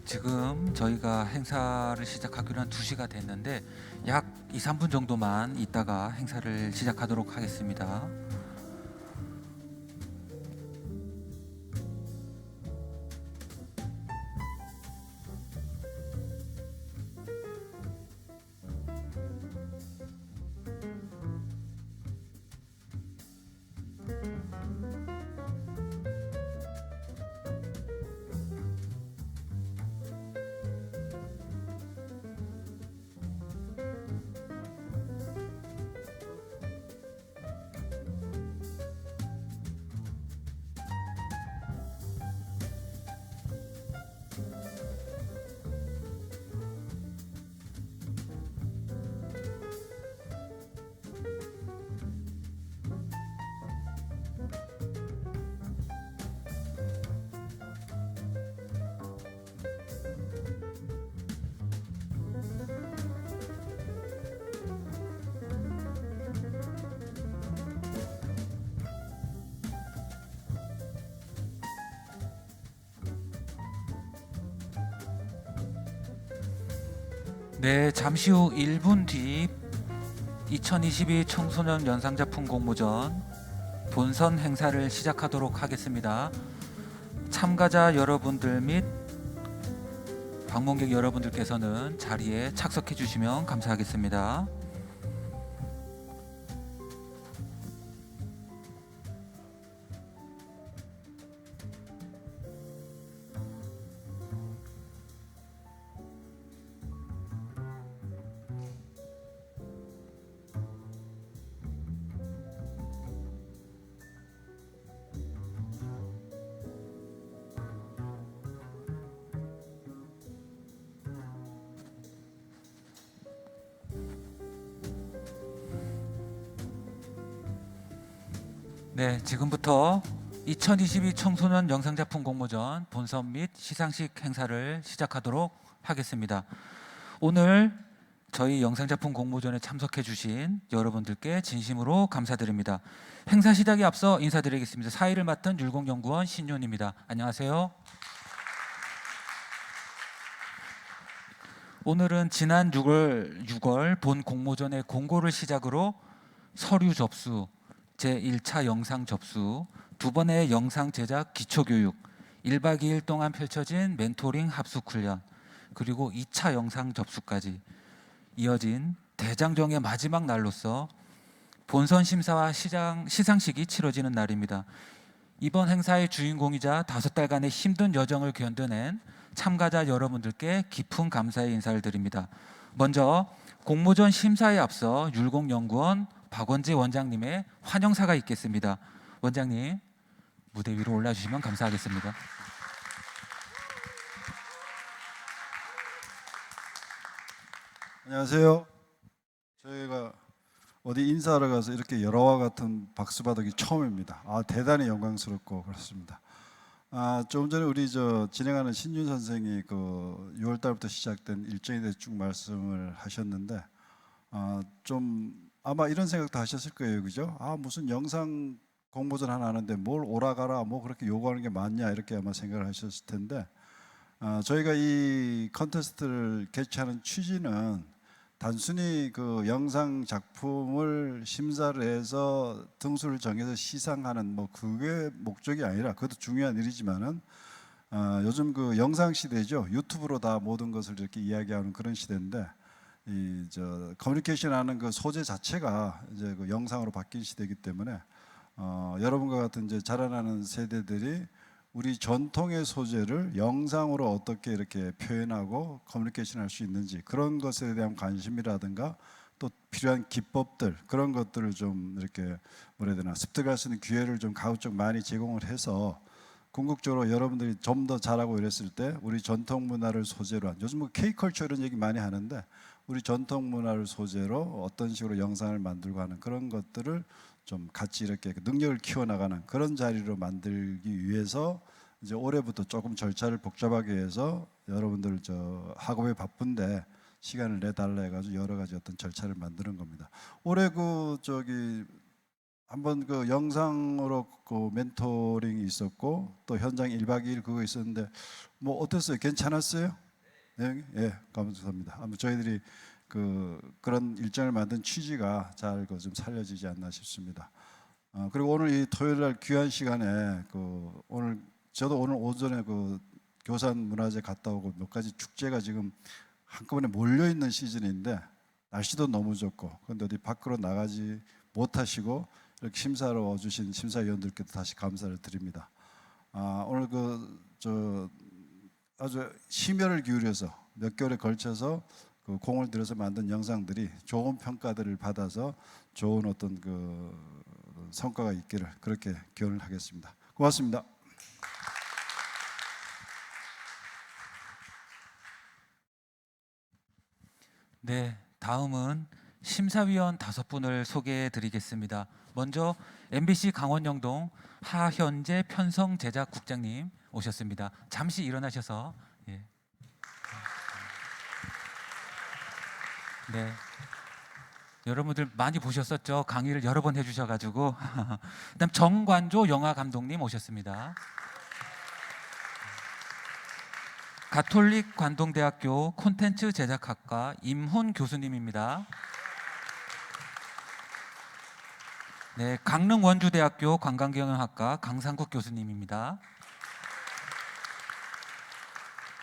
지금 저희가 행사를 시작하기로 한 2시가 됐는데 약 2, 3분 정도만 있다가 행사를 시작하도록 하겠습니다. 네, 잠시 후 1분 뒤 2022 청소년 연상작품 공모전 본선 행사를 시작하도록 하겠습니다. 참가자 여러분들 및 방문객 여러분들께서는 자리에 착석해 주시면 감사하겠습니다. 네, 지금부터 2022 청소년 영상작품 공모전 본선 및 시상식 행사를 시작하도록 하겠습니다. 오늘 저희 영상작품 공모전에 참석해 주신 여러분들께 진심으로 감사드립니다. 행사 시작에 앞서 인사드리겠습니다. 사회를 맡은 율곡연구원 신윤입니다. 안녕하세요. 오늘은 지난 6월 본 공모전의 공고를 시작으로 서류 접수, 제1차 영상 접수, 두 번의 영상 제작 기초교육, 1박 2일 동안 펼쳐진 멘토링 합숙 훈련, 그리고 2차 영상 접수까지 이어진 대장정의 마지막 날로서 본선 심사와 시상식이 치러지는 날입니다. 이번 행사의 주인공이자 5달간의 힘든 여정을 견뎌낸 참가자 여러분들께 깊은 감사의 인사를 드립니다. 먼저 공모전 심사에 앞서 율곡연구원 박원재 원장님의 환영사가 있겠습니다. 원장님, 무대 위로 올라주시면 감사하겠습니다. 안녕하세요. 저희가 어디 인사하러 가서 이렇게 열화와 같은 박수 받기 처음입니다. 대단히 영광스럽고 그렇습니다. 조금 전에 우리 진행하는 신윤 선생이 그 6월 달부터 시작된 일정에 대해서 쭉 말씀을 하셨는데 좀 아마 이런 생각도 하셨을 거예요, 그죠? 무슨 영상 공모전 하나 하는데 뭘 오라가라 뭐 그렇게 요구하는 게 맞냐 이렇게 아마 생각을 하셨을 텐데 저희가 이 컨테스트를 개최하는 취지는 단순히 그 영상 작품을 심사를 해서 등수를 정해서 시상하는 뭐 그게 목적이 아니라 그것도 중요한 일이지만은 요즘 그 영상 시대죠. 유튜브로 다 모든 것을 이렇게 이야기하는 그런 시대인데 커뮤니케이션 하는 그 소재 자체가 이제 그 영상으로 바뀐 시대이기 때문에 여러분과 같은 이제 자라나는 세대들이 우리 전통의 소재를 영상으로 어떻게 이렇게 표현하고 커뮤니케이션 할 수 있는지 그런 것에 대한 관심이라든가 또 필요한 기법들 그런 것들을 좀 이렇게 뭐라 해야 되나 습득할 수 있는 기회를 좀 가급적 많이 제공을 해서 궁극적으로 여러분들이 좀 더 잘하고 이랬을 때 우리 전통 문화를 소재로 한 요즘 뭐 K컬처 이런 얘기 많이 하는데 우리 전통 문화를 소재로 어떤 식으로 영상을 만들고 하는 그런 것들을 좀 같이 이렇게 능력을 키워나가는 그런 자리로 만들기 위해서 이제 올해부터 조금 절차를 복잡하게 해서 여러분들 학업에 바쁜데 시간을 내달라 해가지고 여러 가지 어떤 절차를 만드는 겁니다. 올해 한번 그 영상으로 그 멘토링이 있었고 또 현장 1박 2일 그거 있었는데 뭐 어땠어요? 괜찮았어요? 네, 예, 감사합니다. 아무 저희들이 그런 일정을 만든 취지가 잘 좀 살려지지 않나 싶습니다. 그리고 오늘 이 토요일 날 귀한 시간에 오늘 저도 오늘 오전에 교산 문화재 갔다 오고 몇 가지 축제가 지금 한꺼번에 몰려 있는 시즌인데 날씨도 너무 좋고 그런데 어디 밖으로 나가지 못하시고 이렇게 심사로 와주신 심사위원들께도 다시 감사를 드립니다. 오늘 아주 심혈을 기울여서 몇 개월에 걸쳐서 공을 들여서 만든 영상들이 좋은 평가들을 받아서 좋은 어떤 성과가 있기를 그렇게 기원을 하겠습니다. 고맙습니다. 네, 다음은 심사위원 5분을 소개해 드리겠습니다. 먼저 MBC 강원영동 하현재 편성제작국장님 오셨습니다. 잠시 일어나셔서 예. 네. 여러분들 많이 보셨었죠? 강의를 여러 번 해주셔가지고. 그다음 정관조 영화감독님 오셨습니다. 가톨릭 관동대학교 콘텐츠 제작학과 임훈 교수님입니다. 네, 강릉 원주대학교 관광경영학과 강상국 교수님입니다.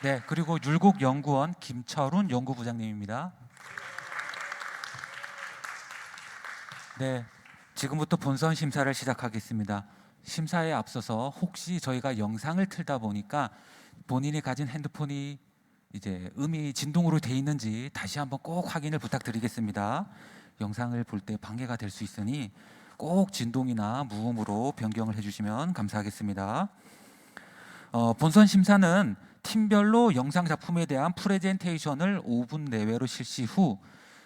네, 그리고 율곡연구원 김철훈 연구부장님입니다. 네, 지금부터 본선 심사를 시작하겠습니다. 심사에 앞서서 혹시 저희가 영상을 틀다 보니까 본인이 가진 핸드폰이 이제 음이 진동으로 돼 있는지 다시 한번 꼭 확인을 부탁드리겠습니다. 영상을 볼 때 방해가 될 수 있으니 꼭 진동이나 무음으로 변경을 해주시면 감사하겠습니다. 본선 심사는 팀별로 영상 작품에 대한 프레젠테이션을 5분 내외로 실시 후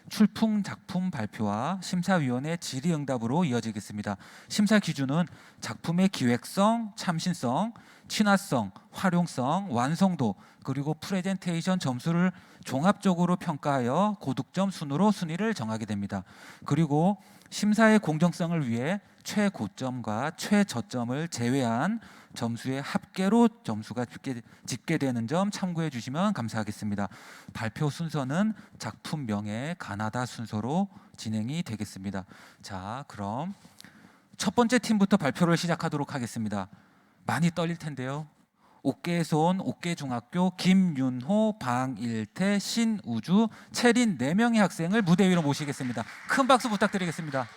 출품 작품 발표와 심사위원회 질의응답으로 이어지겠습니다. 심사 기준은 작품의 기획성, 참신성, 친화성, 활용성, 완성도 그리고 프레젠테이션 점수를 종합적으로 평가하여 고득점 순으로 순위를 정하게 됩니다. 그리고 심사의 공정성을 위해 최고점과 최저점을 제외한 점수의 합계로 점수가 집계되는 점 참고해 주시면 감사하겠습니다. 발표 순서는 작품명의 가나다 순서로 진행이 되겠습니다. 자, 그럼 첫 번째 팀부터 발표를 시작하도록 하겠습니다. 많이 떨릴 텐데요. 옥계손 옥계중학교 김윤호, 방일태, 신우주, 채린 4명의 학생을 무대 위로 모시겠습니다. 큰 박수 부탁드리겠습니다.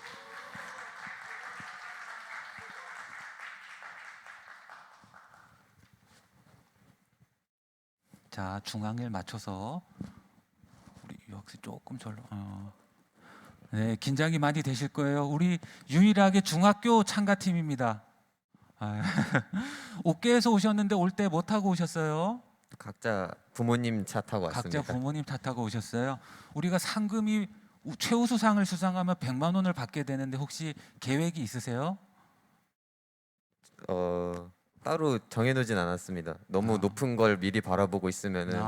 자, 중앙을 맞춰서 우리 유학생 조금 절로. 네, 긴장이 많이 되실 거예요. 우리 유일하게 중학교 참가팀입니다. 옥계에서 오셨는데 올 때 뭐 타고 오셨어요? 각자 부모님 차 타고 왔습니다. 각자 부모님 차 타고 오셨어요. 우리가 상금이 최우수상을 수상하면 100만 원을 받게 되는데 혹시 계획이 있으세요? 따로 정해놓진 않았습니다. 너무 높은 걸 미리 바라보고 있으면은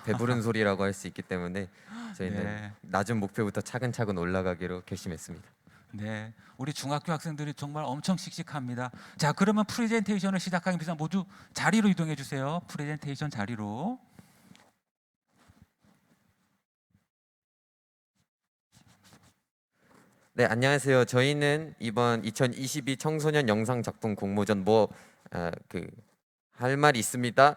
배부른 소리라고 할 수 있기 때문에 저희는 네. 낮은 목표부터 차근차근 올라가기로 결심했습니다. 네, 우리 중학교 학생들이 정말 엄청 씩씩합니다. 자, 그러면 프레젠테이션을 시작하기 위해서 모두 자리로 이동해 주세요. 프레젠테이션 자리로. 네, 안녕하세요. 저희는 이번 2022 청소년 영상 작품 공모전 할 말이 있습니다.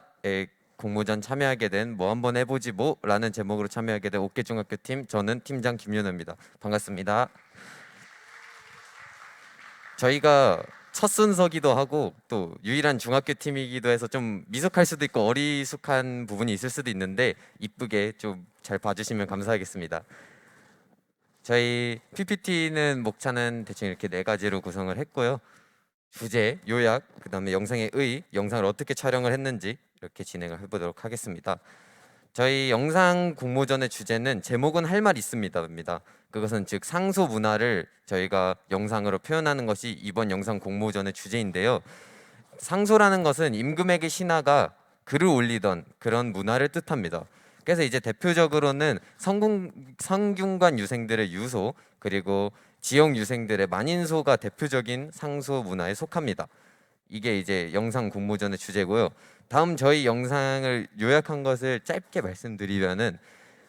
공모전 참여하게 된 뭐 한번 해보지 뭐라는 제목으로 참여하게 된 옥계중학교 팀, 저는 팀장 김윤호입니다. 반갑습니다. 저희가 첫 순서기도 하고 또 유일한 중학교 팀이기도 해서 좀 미숙할 수도 있고 어리숙한 부분이 있을 수도 있는데 이쁘게 좀 잘 봐주시면 감사하겠습니다. 저희 PPT는 목차는 대충 이렇게 4가지로 구성을 했고요. 주제, 요약, 그 다음에 영상의 의, 영상을 어떻게 촬영을 했는지 이렇게 진행을 해보도록 하겠습니다. 저희 영상 공모전의 주제는 제목은 할 말 있습니다입니다. 그것은 즉 상소 문화를 저희가 영상으로 표현하는 것이 이번 영상 공모전의 주제인데요. 상소라는 것은 임금에게 신하가 글을 올리던 그런 문화를 뜻합니다. 그래서 이제 대표적으로는 성균관 유생들의 유소, 그리고 지역 유생들의 만인소가 대표적인 상소 문화에 속합니다. 이게 이제 영상 공모전의 주제고요. 다음 저희 영상을 요약한 것을 짧게 말씀드리면은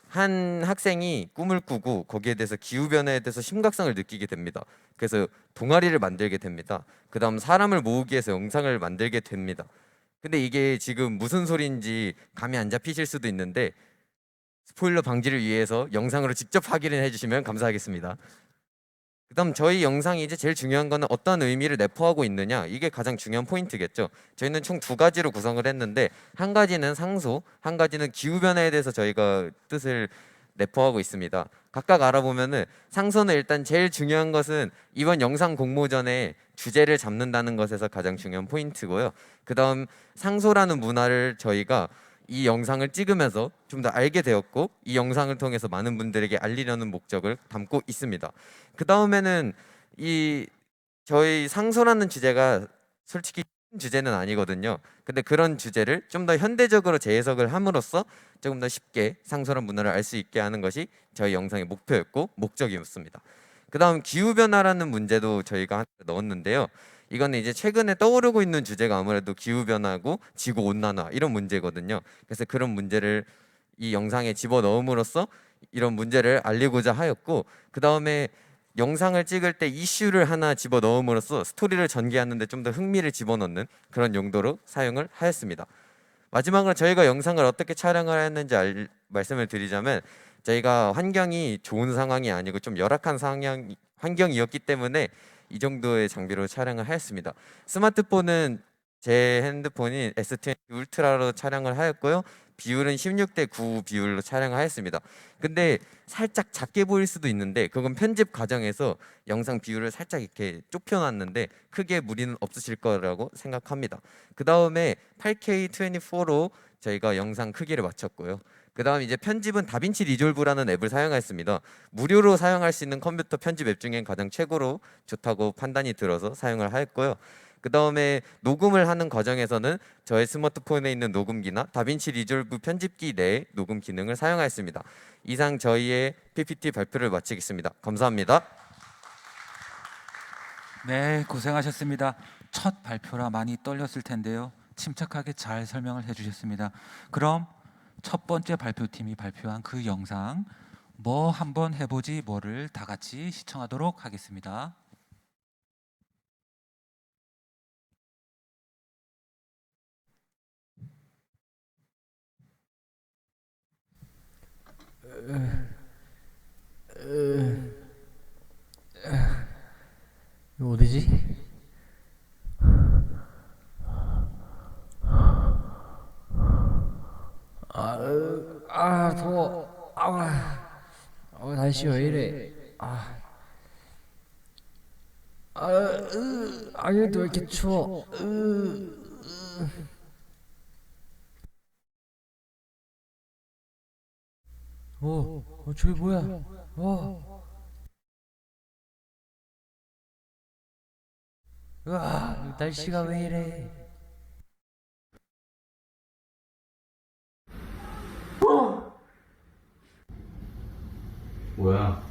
한 학생이 꿈을 꾸고 거기에 대해서 기후 변화에 대해서 심각성을 느끼게 됩니다. 그래서 동아리를 만들게 됩니다. 그다음 사람을 모으기 위해서 영상을 만들게 됩니다. 근데 이게 지금 무슨 소리인지 감이 안 잡히실 수도 있는데 스포일러 방지를 위해서 영상으로 직접 확인을 해주시면 감사하겠습니다. 그다음 저희 영상이 이제 제일 중요한 거는 어떤 의미를 내포하고 있느냐, 이게 가장 중요한 포인트겠죠. 저희는 총 두 가지로 구성을 했는데 한 가지는 상소, 한 가지는 기후 변화에 대해서 저희가 뜻을 내포하고 있습니다. 각각 알아보면은 상소는 일단 제일 중요한 것은 이번 영상 공모전에 주제를 잡는다는 것에서 가장 중요한 포인트고요. 그다음 상소라는 문화를 저희가 이 영상을 찍으면서 좀 더 알게 되었고 이 영상을 통해서 많은 분들에게 알리려는 목적을 담고 있습니다. 그 다음에는 이 저희 상소라는 주제가 솔직히 쉬운 주제는 아니거든요. 근데 그런 주제를 좀 더 현대적으로 재해석을 함으로써 조금 더 쉽게 상소란 문화를 알 수 있게 하는 것이 저희 영상의 목표였고 목적이었습니다. 그 다음 기후변화라는 문제도 저희가 하나 넣었는데요. 이거는 이제 최근에 떠오르고 있는 주제가 아무래도 기후변화고 지구온난화 이런 문제거든요. 그래서 그런 문제를 이 영상에 집어넣음으로써 이런 문제를 알리고자 하였고, 그 다음에 영상을 찍을 때 이슈를 하나 집어넣음으로써 스토리를 전개하는 데 좀 더 흥미를 집어넣는 그런 용도로 사용을 하였습니다. 마지막으로 저희가 영상을 어떻게 촬영을 했는지 말씀을 드리자면, 저희가 환경이 좋은 상황이 아니고 좀 열악한 환경이었기 때문에 이 정도의 장비로 촬영을 하였습니다. 스마트폰은 제 핸드폰인 S20 울트라로 촬영을 하였고요. 비율은 16:9 비율로 촬영하였습니다. 근데 살짝 작게 보일 수도 있는데 그건 편집 과정에서 영상 비율을 살짝 이렇게 좁혀놨는데 크게 무리는 없으실 거라고 생각합니다. 그 다음에 8K 24로 저희가 영상 크기를 맞췄고요. 그 다음 이제 편집은 다빈치 리졸브라는 앱을 사용했습니다. 무료로 사용할 수 있는 컴퓨터 편집 앱 중엔 가장 최고로 좋다고 판단이 들어서 사용을 하였고요. 그 다음에 녹음을 하는 과정에서는 저의 스마트폰에 있는 녹음기나 다빈치 리졸브 편집기 내에 녹음 기능을 사용하였습니다. 이상 저희의 PPT 발표를 마치겠습니다. 감사합니다. 네, 고생하셨습니다. 첫 발표라 많이 떨렸을 텐데요. 침착하게 잘 설명을 해주셨습니다. 그럼 첫 번째 발표팀이 발표한 그 영상 뭐 한번 해보지 뭐를 다 같이 시청하도록 하겠습니다. 이거 어디지? 더워. 날씨 왜 이래? 아니, 왜 이렇게 추워? 저기 뭐야? 날씨가 왜 이래? 뭐야?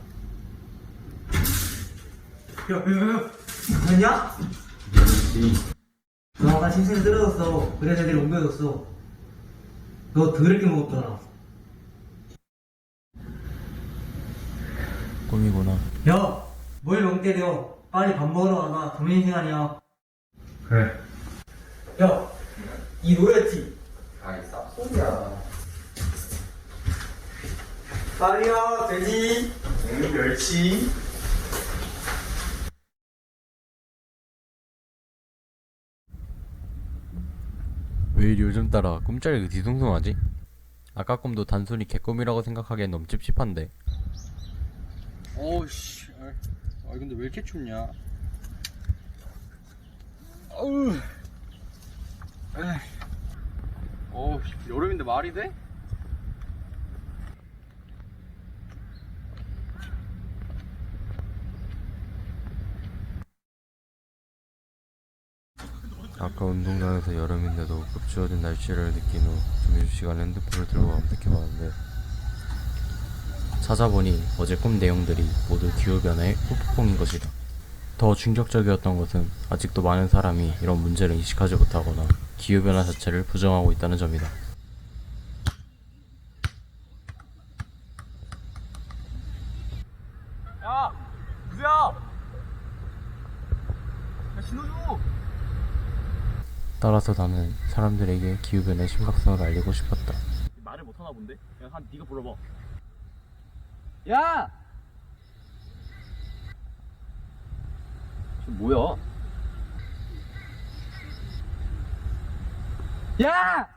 봤냐? 너 아까 침실에 쓰러졌어. 그래서 애들이 옮겨줬어. 너 더럽게 먹었더라. 꿈이구나. 야, 뭘 멍 때려. 빨리 밥 먹으러 가자. 점심시간이야. 그래. 야, 이 노래였지? 아이 쌉소리야. 빨리야, 돼지. 멸치. 왜 이리 요즘 따라 꿈자리가 뒤숭숭하지? 아까 꿈도 단순히 개꿈이라고 생각하기엔 너무 찝찝한데. 어우씨, 근데 왜 이렇게 춥냐? 어우, 여름인데 말이 돼? 아까 운동장에서 여름인데도 급추워진 날씨를 느낀 후 점심시간 핸드폰을 들고 검색해봤는데 찾아보니 어제 꿈 내용들이 모두 기후변화의 후폭풍인 것이다. 더 충격적이었던 것은 아직도 많은 사람이 이런 문제를 인식하지 못하거나 기후변화 자체를 부정하고 있다는 점이다. 따라서 나는 사람들에게 기후변화의 심각성을 알리고 싶었다. 말을 못하나 본데? 야, 네가 불러봐. 야! 저 뭐야? 야!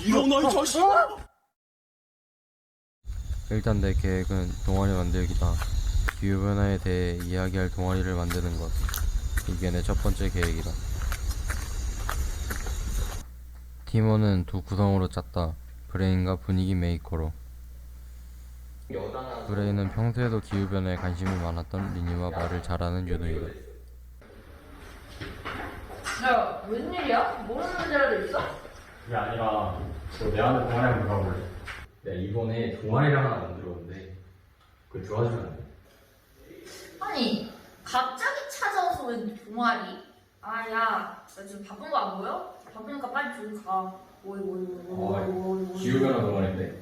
일어나 이 자식! 일단 내 계획은 동아리 만들기다. 기후변화에 대해 이야기할 동아리를 만드는 것. 이게 내 첫 번째 계획이다. 팀원은 두 구성으로 짰다. 브레인과 분위기 메이커로. 브레인은 평소에도 기후변화에 관심이 많았던 리니와 말을 잘하는 유도이다. 야, 웬일이야? 모르는 문제라도 있어? 그게 아니라 너 내한테 동아리 한번 가볼래? 내가 이번에 동아리를 하나 만들었는데 그걸 도와주면 안 돼? 아니, 갑자기 찾아와서 왜 동아리? 아, 야, 나 지금 바쁜 거 안 보여? 바쁘니까 빨리 좀 가. 뭐이. 기후변화 동아리인데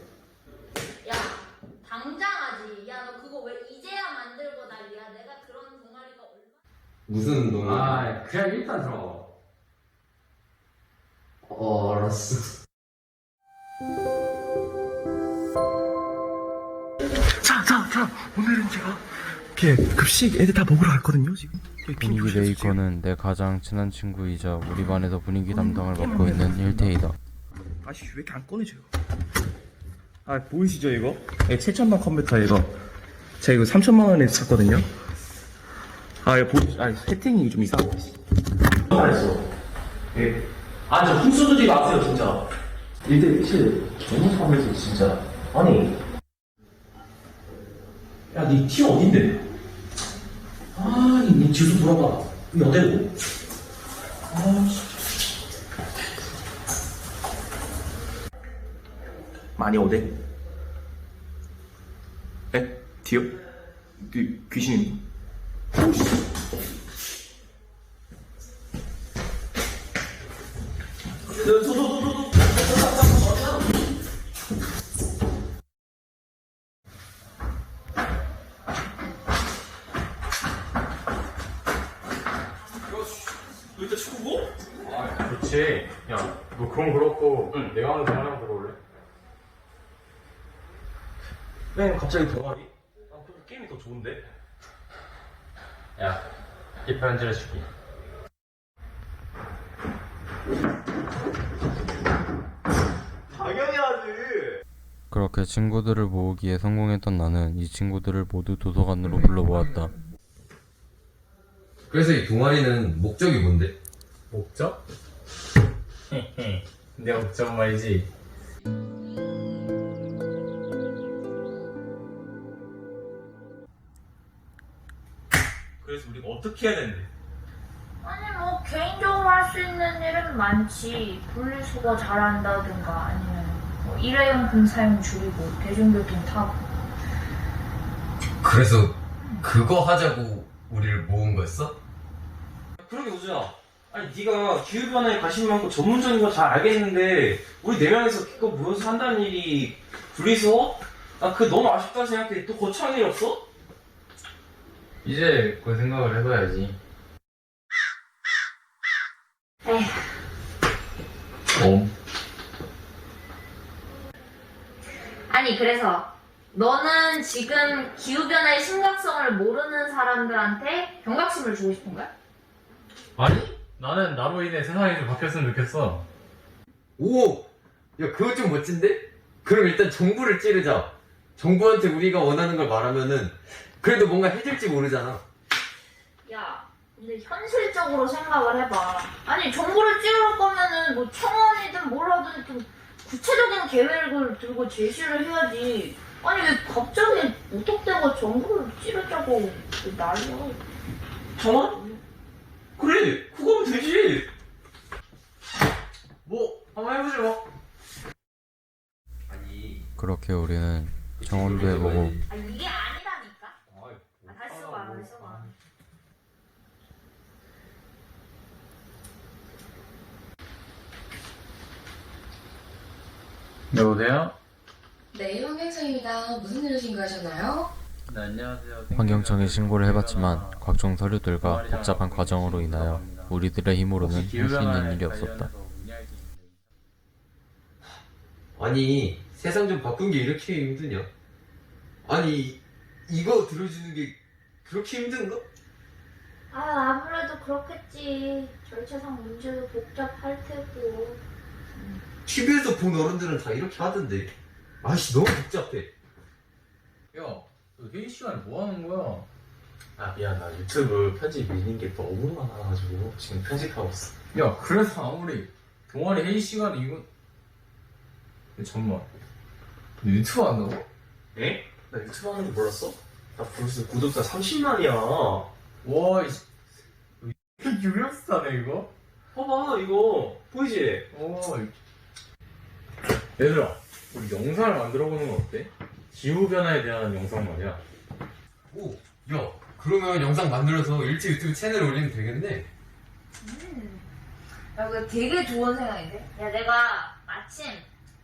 야, 당장 하지. 야, 너 그거 왜 이제야 만들고 난리야? 내가 그런 동아리가 얼마? 무슨 동아리? 아 그냥 일단 들어가. 알았어. 자, 오늘은 제가 급식 애들 다 먹으러 갔거든요, 지금. 분위기 메이커는 내 가장 친한 친구이자 우리 반에서 분위기 담당을 맡고 있는 일태이다. 아씨, 왜 이렇게 안 꺼내져요? 아, 보이시죠, 이거? 예, 7천만 컴퓨터, 이거. 제가 이거 3천만 원에 샀거든요? 아, 이거 세팅이 좀 이상하고 있어. 잘했어. 예. 아, 저 훈수 두지 마세요, 진짜. 일대 실 너무 사면서 진짜. 아니. 야, 니 티 어딘데? 아니, 니 주소 물어봐. 이 어디고? 아, 많이 어디? 에? 디요? 귀신입니다. 그렇지. 야 너 그건 그렇고 내가 하는 동아리 한번 들어올래? 왜 갑자기 동아리? 아, 그래도 게임이 더 좋은데? 야 이 편지 해줄게. 당연히 하지. 그렇게 친구들을 모으기에 성공했던 나는 이 친구들을 모두 도서관으로 불러모았다. 그래서 이 동아리는 목적이 뭔데? 목적? 내 목적 말이지. 그래서 우리가 어떻게 해야 되는데? 아니, 뭐, 개인적으로 할 수 있는 일은 많지. 분리수거 잘한다든가, 아니면, 뭐, 일회용품 사용 줄이고, 대중교통 타고. 그래서 그거 하자고 우리를 모은 거였어? 그러게, 우주야. 아니, 네가 기후변화에 관심 많고 전문적인 거 잘 알겠는데 우리 4명이서 그거 모여서 한다는 일이 둘이서? 나 그거 너무 아쉽다 생각해. 또 거창한 일 없어? 이제 그 생각을 해봐야지. 에휴. 아니, 그래서 너는 지금 기후변화의 심각성을 모르는 사람들한테 경각심을 주고 싶은 거야? 아니? 나는 나로 인해 세상이 좀 바뀌었으면 좋겠어. 오! 야 그거 좀 멋진데? 그럼 일단 정부를 찌르자. 정부한테 우리가 원하는 걸 말하면은 그래도 뭔가 해줄지 모르잖아. 야, 근데 현실적으로 생각을 해봐. 아니, 정보를 찌를 거면은 뭐 청원이든 뭘 하든 좀 구체적인 계획을 들고 제시를 해야지. 아니, 왜 갑자기 무턱대고 정보를 찌르자고 난리야. 정원? 그래, 그거면 되지. 뭐 한번 해보자 뭐. 아니 그렇게 우리는 정원도 해보고 아 이게 아니라니까. 아, 다시 써봐, 다시 써봐. 여보세요? 네, 황경성입니다. 무슨 일로 신고하셨나요? 네, 안녕하세요. 환경청에 신고를 해봤지만 각종 서류들과 복잡한 과정으로 인하여 우리들의 힘으로는 할 수 있는 일이 없었다. 아니 세상 좀 바꾼 게 이렇게 힘드냐? 아니 이거 들어주는 게 그렇게 힘든가? 아 아무래도 그렇겠지. 절차상 문제도 복잡할 테고. TV에서 본 어른들은 다 이렇게 하던데. 아씨 너무 복잡해. 야, 너 회의 시간에 뭐 하는 거야? 아, 미안. 나 유튜브 편집 밀린 게 너무 많아가지고 지금 편집하고 있어. 야, 그래서 아무리 동아리 회의 시간에 이건... 야, 잠깐만. 너 유튜브 한다고? 에? 나 유튜브 하는 거 몰랐어? 나 벌써 구독자 30만이야. 와, 이씨. 유명스타네, 이거? 봐봐, 이거. 보이지? 얘들아, 우리 영상을 만들어보는 건 어때? 기후변화에 대한 영상 말이야. 오, 야 그러면 영상 만들어서 일찍 유튜브 채널에 올리면 되겠네. 야 그거 되게 좋은 생각인데? 야 내가 마침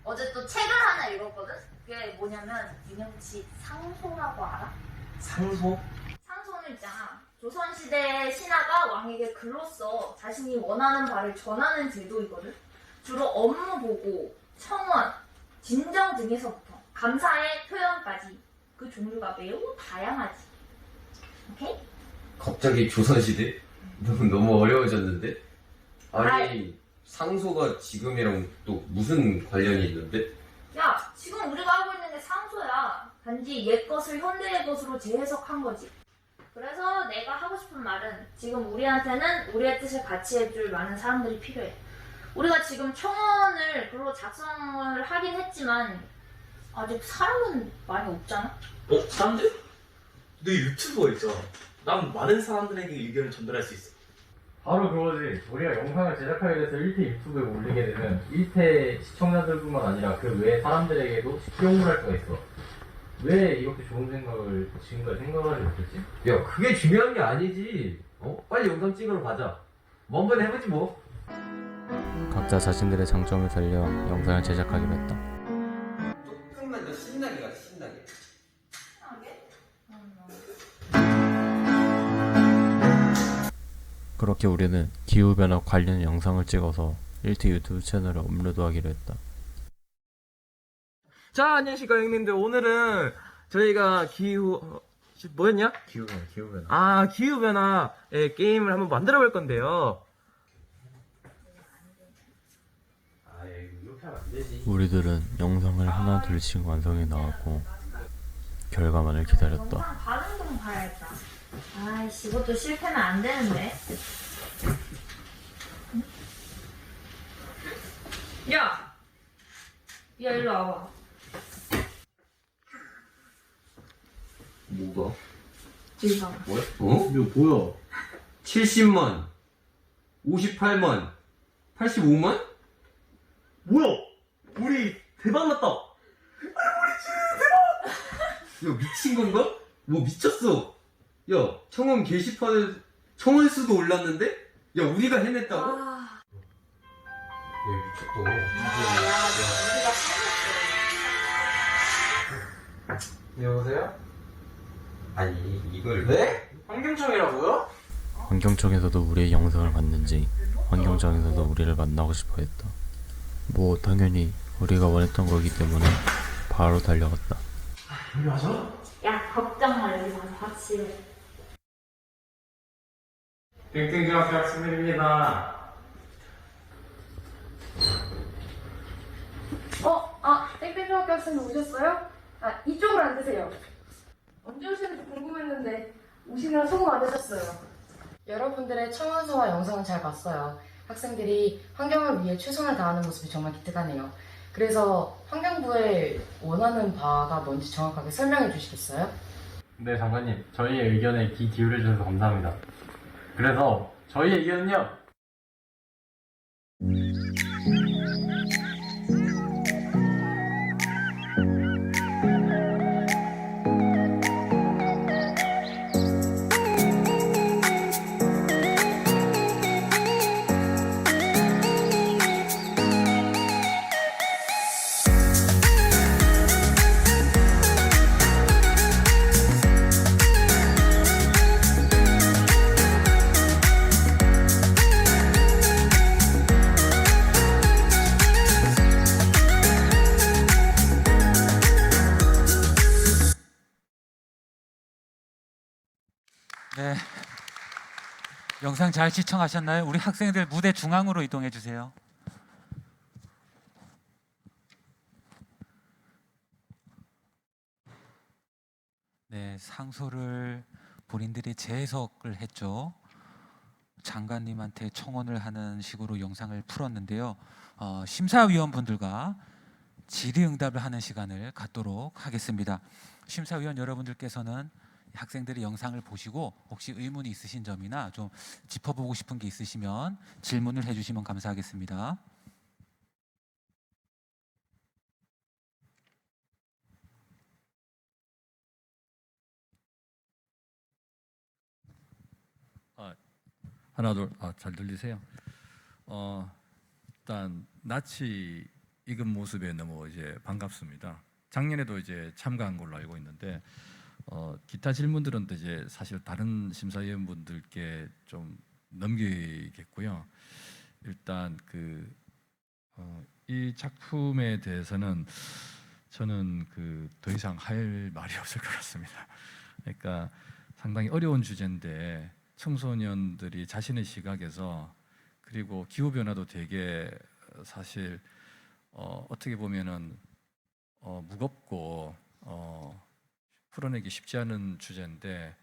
어제 또 책을 하나 읽었거든? 그게 뭐냐면 유명치 상소라고 알아? 상소? 상소는 있잖아. 조선시대 신하가 왕에게 글로써 자신이 원하는 바를 전하는 제도이거든? 주로 업무 보고, 청원, 진정 등에서부터 감사의 표현까지 그 종류가 매우 다양하지. 오케이? 갑자기 조선시대? 너무 어려워졌는데? 아니 상소가 지금이랑 또 무슨 관련이 있는데? 야, 지금 우리가 하고 있는 게 상소야. 단지 옛 것을 현대의 것으로 재해석한 거지. 그래서 내가 하고 싶은 말은 지금 우리한테는 우리의 뜻을 같이 해줄 많은 사람들이 필요해. 우리가 지금 청원을 글로 작성을 하긴 했지만 아직 사람은 많이 없잖아? 사람들? 너 유튜버가 있잖아. 난 많은 사람들에게 의견을 전달할 수 있어. 바로 그거지. 우리가 영상을 제작하게 돼서 1태 유튜브에 올리게 되면 1태 시청자들뿐만 아니라 그 외 사람들에게도 시용을 할 수가 있어. 왜 이렇게 좋은 생각을 지금까지 생각하지 못했지? 야 그게 중요한 게 아니지. 빨리 영상 찍으러 가자. 뭐 한번 해보지 뭐. 각자 자신들의 장점을 살려 영상을 제작하기로 했다. 조금만 더 신나게 가자 신나게. 그렇게 우리는 기후변화 관련 영상을 찍어서 1티 유튜브 채널에 업로드하기로 했다. 자, 안녕하십니까 형님들. 오늘은 저희가 뭐였냐? 기후변화. 아, 기후변화의 게임을 한번 만들어 볼 건데요. 아, 이렇게 하면 안 되지. 우리들은 영상을 하나 둘씩 완성해 나왔고 결과만을 기다렸다. 영상 반응 좀 봐야겠다. 아이씨, 이것도 실패면 안 되는데. 야! 야, 일로 와봐. 뭐가? 저기 봐봐. 이거 뭐야? 70만 58만 85만? 뭐야? 우리 대박 났다. 야 미친 건가? 뭐 미쳤어. 야 청원 게시판에 청원 수도 올랐는데? 야 우리가 해냈다고? 아, 야 미쳤다. 우리가 해냈어. 여보세요? 아니 이걸 네? 환경청이라고요? 환경청에서도 우리의 영상을 봤는지 환경청에서도 우리를 만나고 싶어 했다. 뭐 당연히 우리가 원했던 거기 때문에 바로 달려갔다. 우리 맞아? 야, 걱정 마. 여기 가서 확실해. 땡땡중학교 학생들입니다. 땡땡중학교 학생 오셨어요? 아, 이쪽으로 앉으세요. 언제 오시는지 궁금했는데 오시느라 수고 많으셨어요. 여러분들의 청원서와 영상은 잘 봤어요. 학생들이 환경을 위해 최선을 다하는 모습이 정말 기특하네요. 그래서 환경부에 원하는 바가 뭔지 정확하게 설명해 주시겠어요? 네, 장관님. 저희의 의견에 귀 기울여 주셔서 감사합니다. 그래서 저희의 의견은요. 네. 영상 잘 시청하셨나요? 우리 학생들 무대 중앙으로 이동해 주세요. 네, 상소를 본인들이 재해석을 했죠. 장관님한테 청원을 하는 식으로 영상을 풀었는데요. 심사위원분들과 질의응답을 하는 시간을 갖도록 하겠습니다. 심사위원 여러분들께서는 학생들의 영상을 보시고 혹시 의문이 있으신 점이나 좀 짚어보고 싶은 게 있으시면 질문을 해주시면 감사하겠습니다. 하나 둘, 잘 들리세요? 일단 낯이 익은 모습에 너무 이제 반갑습니다. 작년에도 이제 참가한 걸로 알고 있는데 기타 질문들은 또 이제 사실 다른 심사위원분들께 좀 넘기겠고요. 일단 이 작품에 대해서는 저는 더 이상 할 말이 없을 것 같습니다. 그러니까 상당히 어려운 주제인데 청소년들이 자신의 시각에서 그리고 기후 변화도 되게 사실 어떻게 보면은 무겁고 풀어내기 쉽지 않은 주제인데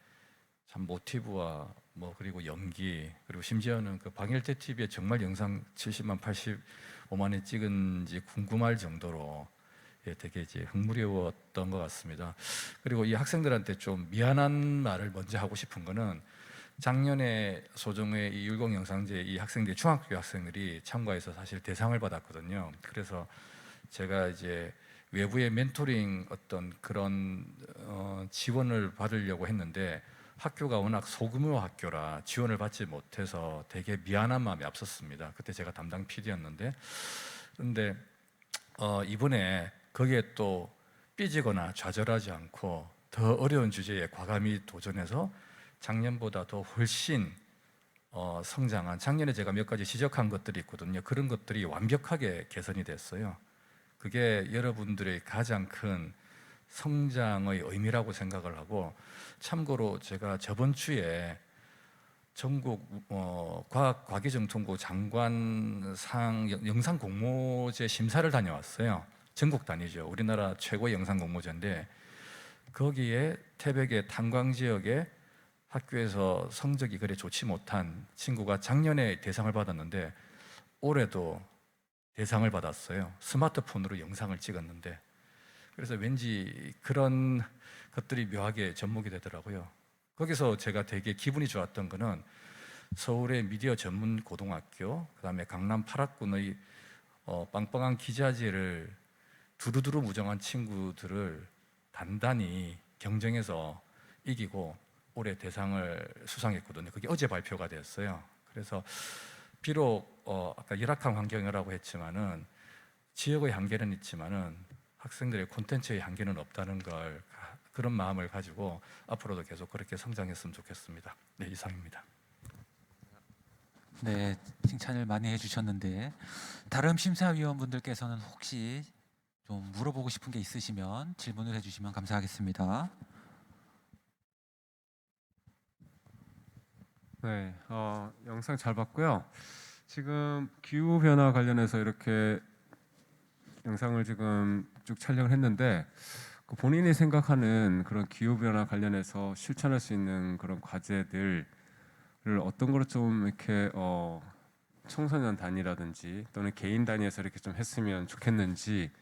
참 모티브와 뭐 그리고 연기 그리고 심지어는 방일태 TV에 정말 영상 70만 85만에 찍은지 궁금할 정도로 되게 이제 흥미로웠던 것 같습니다. 그리고 이 학생들한테 좀 미안한 말을 먼저 하고 싶은 거는 작년에 소정의 이 율곡 영상제 이 학생들이 중학교 학생들이 참가해서 사실 대상을 받았거든요. 그래서 제가 이제 외부의 멘토링 어떤 그런 지원을 받으려고 했는데 학교가 워낙 소규모 학교라 지원을 받지 못해서 되게 미안한 마음이 앞섰습니다. 그때 제가 담당 PD였는데 그런데 이번에 거기에 또 삐지거나 좌절하지 않고 더 어려운 주제에 과감히 도전해서 작년보다 더 훨씬 성장한 작년에 제가 몇 가지 지적한 것들이 있거든요. 그런 것들이 완벽하게 개선이 됐어요. 그게 여러분들의 가장 큰 성장의 의미라고 생각을 하고 참고로 제가 저번 주에 전국 과학과기정통부 장관상 영상 공모제 심사를 다녀왔어요. 전국 단위죠. 우리나라 최고의 영상 공모제인데 거기에 태백의 탄광 지역에 학교에서 성적이 그리 좋지 못한 친구가 작년에 대상을 받았는데 올해도 대상을 받았어요. 스마트폰으로 영상을 찍었는데 그래서 왠지 그런 것들이 묘하게 접목이 되더라고요. 거기서 제가 되게 기분이 좋았던 거는 서울의 미디어 전문 고등학교 그다음에 강남 8학군의 빵빵한 기자재를 두루두루 무정한 친구들을 단단히 경쟁해서 이기고 올해 대상을 수상했거든요. 그게 어제 발표가 됐어요. 그래서 비록 아까 열악한 환경이라고 했지만은 지역의 한계는 있지만은 학생들의 콘텐츠의 한계는 없다는 걸 그런 마음을 가지고 앞으로도 계속 그렇게 성장했으면 좋겠습니다. 네, 이상입니다. 네, 칭찬을 많이 해주셨는데 다른 심사위원분들께서는 혹시 좀 물어보고 싶은 게 있으시면 질문을 해주시면 감사하겠습니다. 네, 영상 잘 봤고요. 지금 기후 변화 관련해서 이렇게 영상을 지금 쭉 촬영을 했는데 본인이 생각하는 그런 기후 변화 관련해서 실천할 수 있는 그런 과제들을 어떤 거를 좀 이렇게 청소년 단위라든지 또는 개인 단위에서 이렇게 좀 했으면 좋겠는지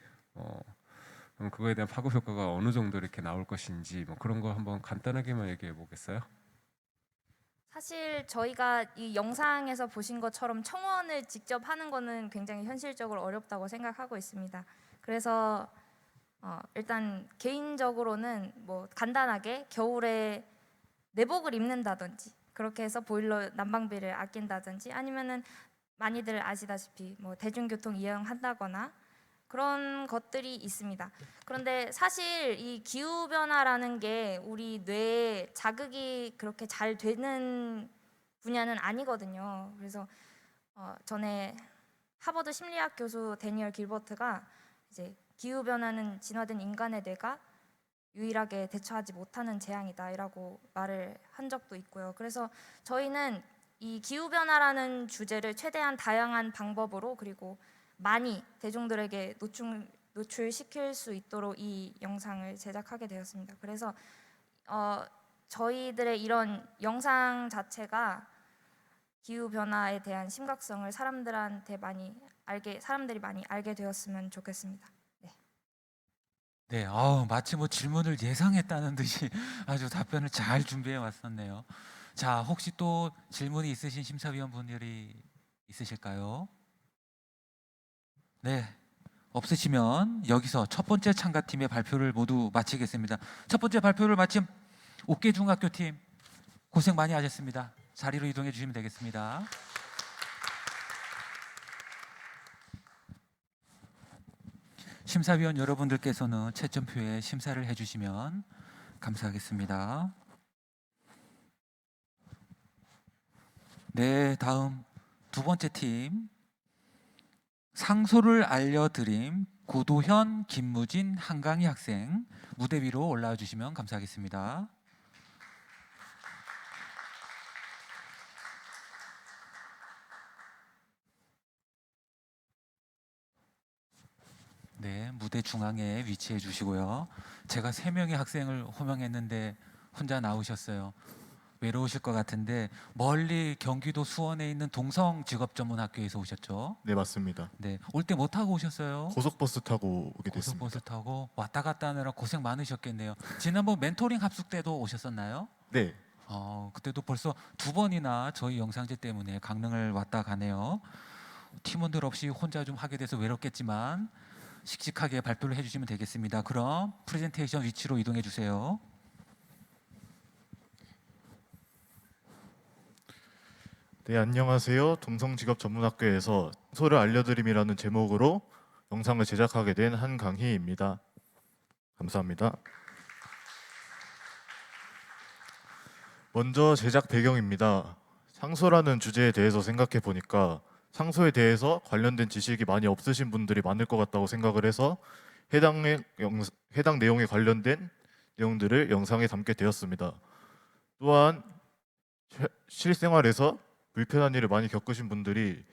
그럼 그거에 대한 파급 효과가 어느 정도 이렇게 나올 것인지 뭐 그런 거 한번 간단하게만 얘기해 보겠어요? 사실 저희가 이 영상에서 보신 것처럼 청원을 직접 하는 거는 굉장히 현실적으로 어렵다고 생각하고 있습니다. 그래서 일단 개인적으로는 뭐 간단하게 겨울에 내복을 입는다든지 그렇게 해서 보일러 난방비를 아낀다든지 아니면은 많이들 아시다시피 뭐 대중교통 이용한다거나 그런 것들이 있습니다. 그런데 사실 이 기후 변화라는 게 우리 뇌에 자극이 그렇게 잘 되는 분야는 아니거든요. 그래서 전에 하버드 심리학 교수 데니얼 길버트가 이제 기후 변화는 진화된 인간의 뇌가 유일하게 대처하지 못하는 재앙이다라고 말을 한 적도 있고요. 그래서 저희는 이 기후변화라는 주제를 최대한 다양한 방법으로 그리고 많이 대중들에게 노출시킬 수 있도록 이 영상을 제작하게 되었습니다. 그래서 저희들의 이런 영상 자체가 기후 변화에 대한 심각성을 사람들이 많이 알게 되었으면 좋겠습니다. 네, 마치 뭐 질문을 예상했다는 듯이 아주 답변을 잘 준비해 왔었네요. 자, 혹시 또 질문이 있으신 심사위원분들이 있으실까요? 네, 없으시면 여기서 첫 번째 참가팀의 발표를 모두 마치겠습니다. 첫 번째 발표를 마친 옥계중학교팀 고생 많이 하셨습니다. 자리로 이동해 주시면 되겠습니다. 심사위원 여러분들께서는 채점표에 심사를 해주시면 감사하겠습니다. 네, 다음 두 번째 팀 상소를 알려드림 고도현, 김무진, 한강희 학생 무대 위로 올라와 주시면 감사하겠습니다. 네, 무대 중앙에 위치해 주시고요. 제가 3명의 학생을 호명했는데 혼자 나오셨어요. 외로우실 것 같은데 멀리 경기도 수원에 있는 동성직업전문학교에서 오셨죠? 네, 맞습니다. 네, 올 때 뭐 타고 오셨어요? 고속버스 타고 오게 됐습니다. 고속버스 타고 왔다 갔다 하느라 고생 많으셨겠네요. 지난번 멘토링 합숙 때도 오셨었나요? 네. 그때도 벌써 2번이나 저희 영상제 때문에 강릉을 왔다 가네요. 팀원들 없이 혼자 좀 하게 돼서 외롭겠지만 씩씩하게 발표를 해주시면 되겠습니다. 그럼 프레젠테이션 위치로 이동해 주세요. 네, 안녕하세요. 동성직업전문학교에서 상소를 알려드림이라는 제목으로 영상을 제작하게 된 한강희입니다. 감사합니다. 먼저 제작 배경입니다. 상소라는 주제에 대해서 생각해 보니까 상소에 대해서 관련된 지식이 많이 없으신 분들이 많을 것 같다고 생각을 해서 해당 내용에 관련된 내용들을 영상에 담게 되었습니다. 또한 실생활에서 불편한 일을 많이 겪으신 분들이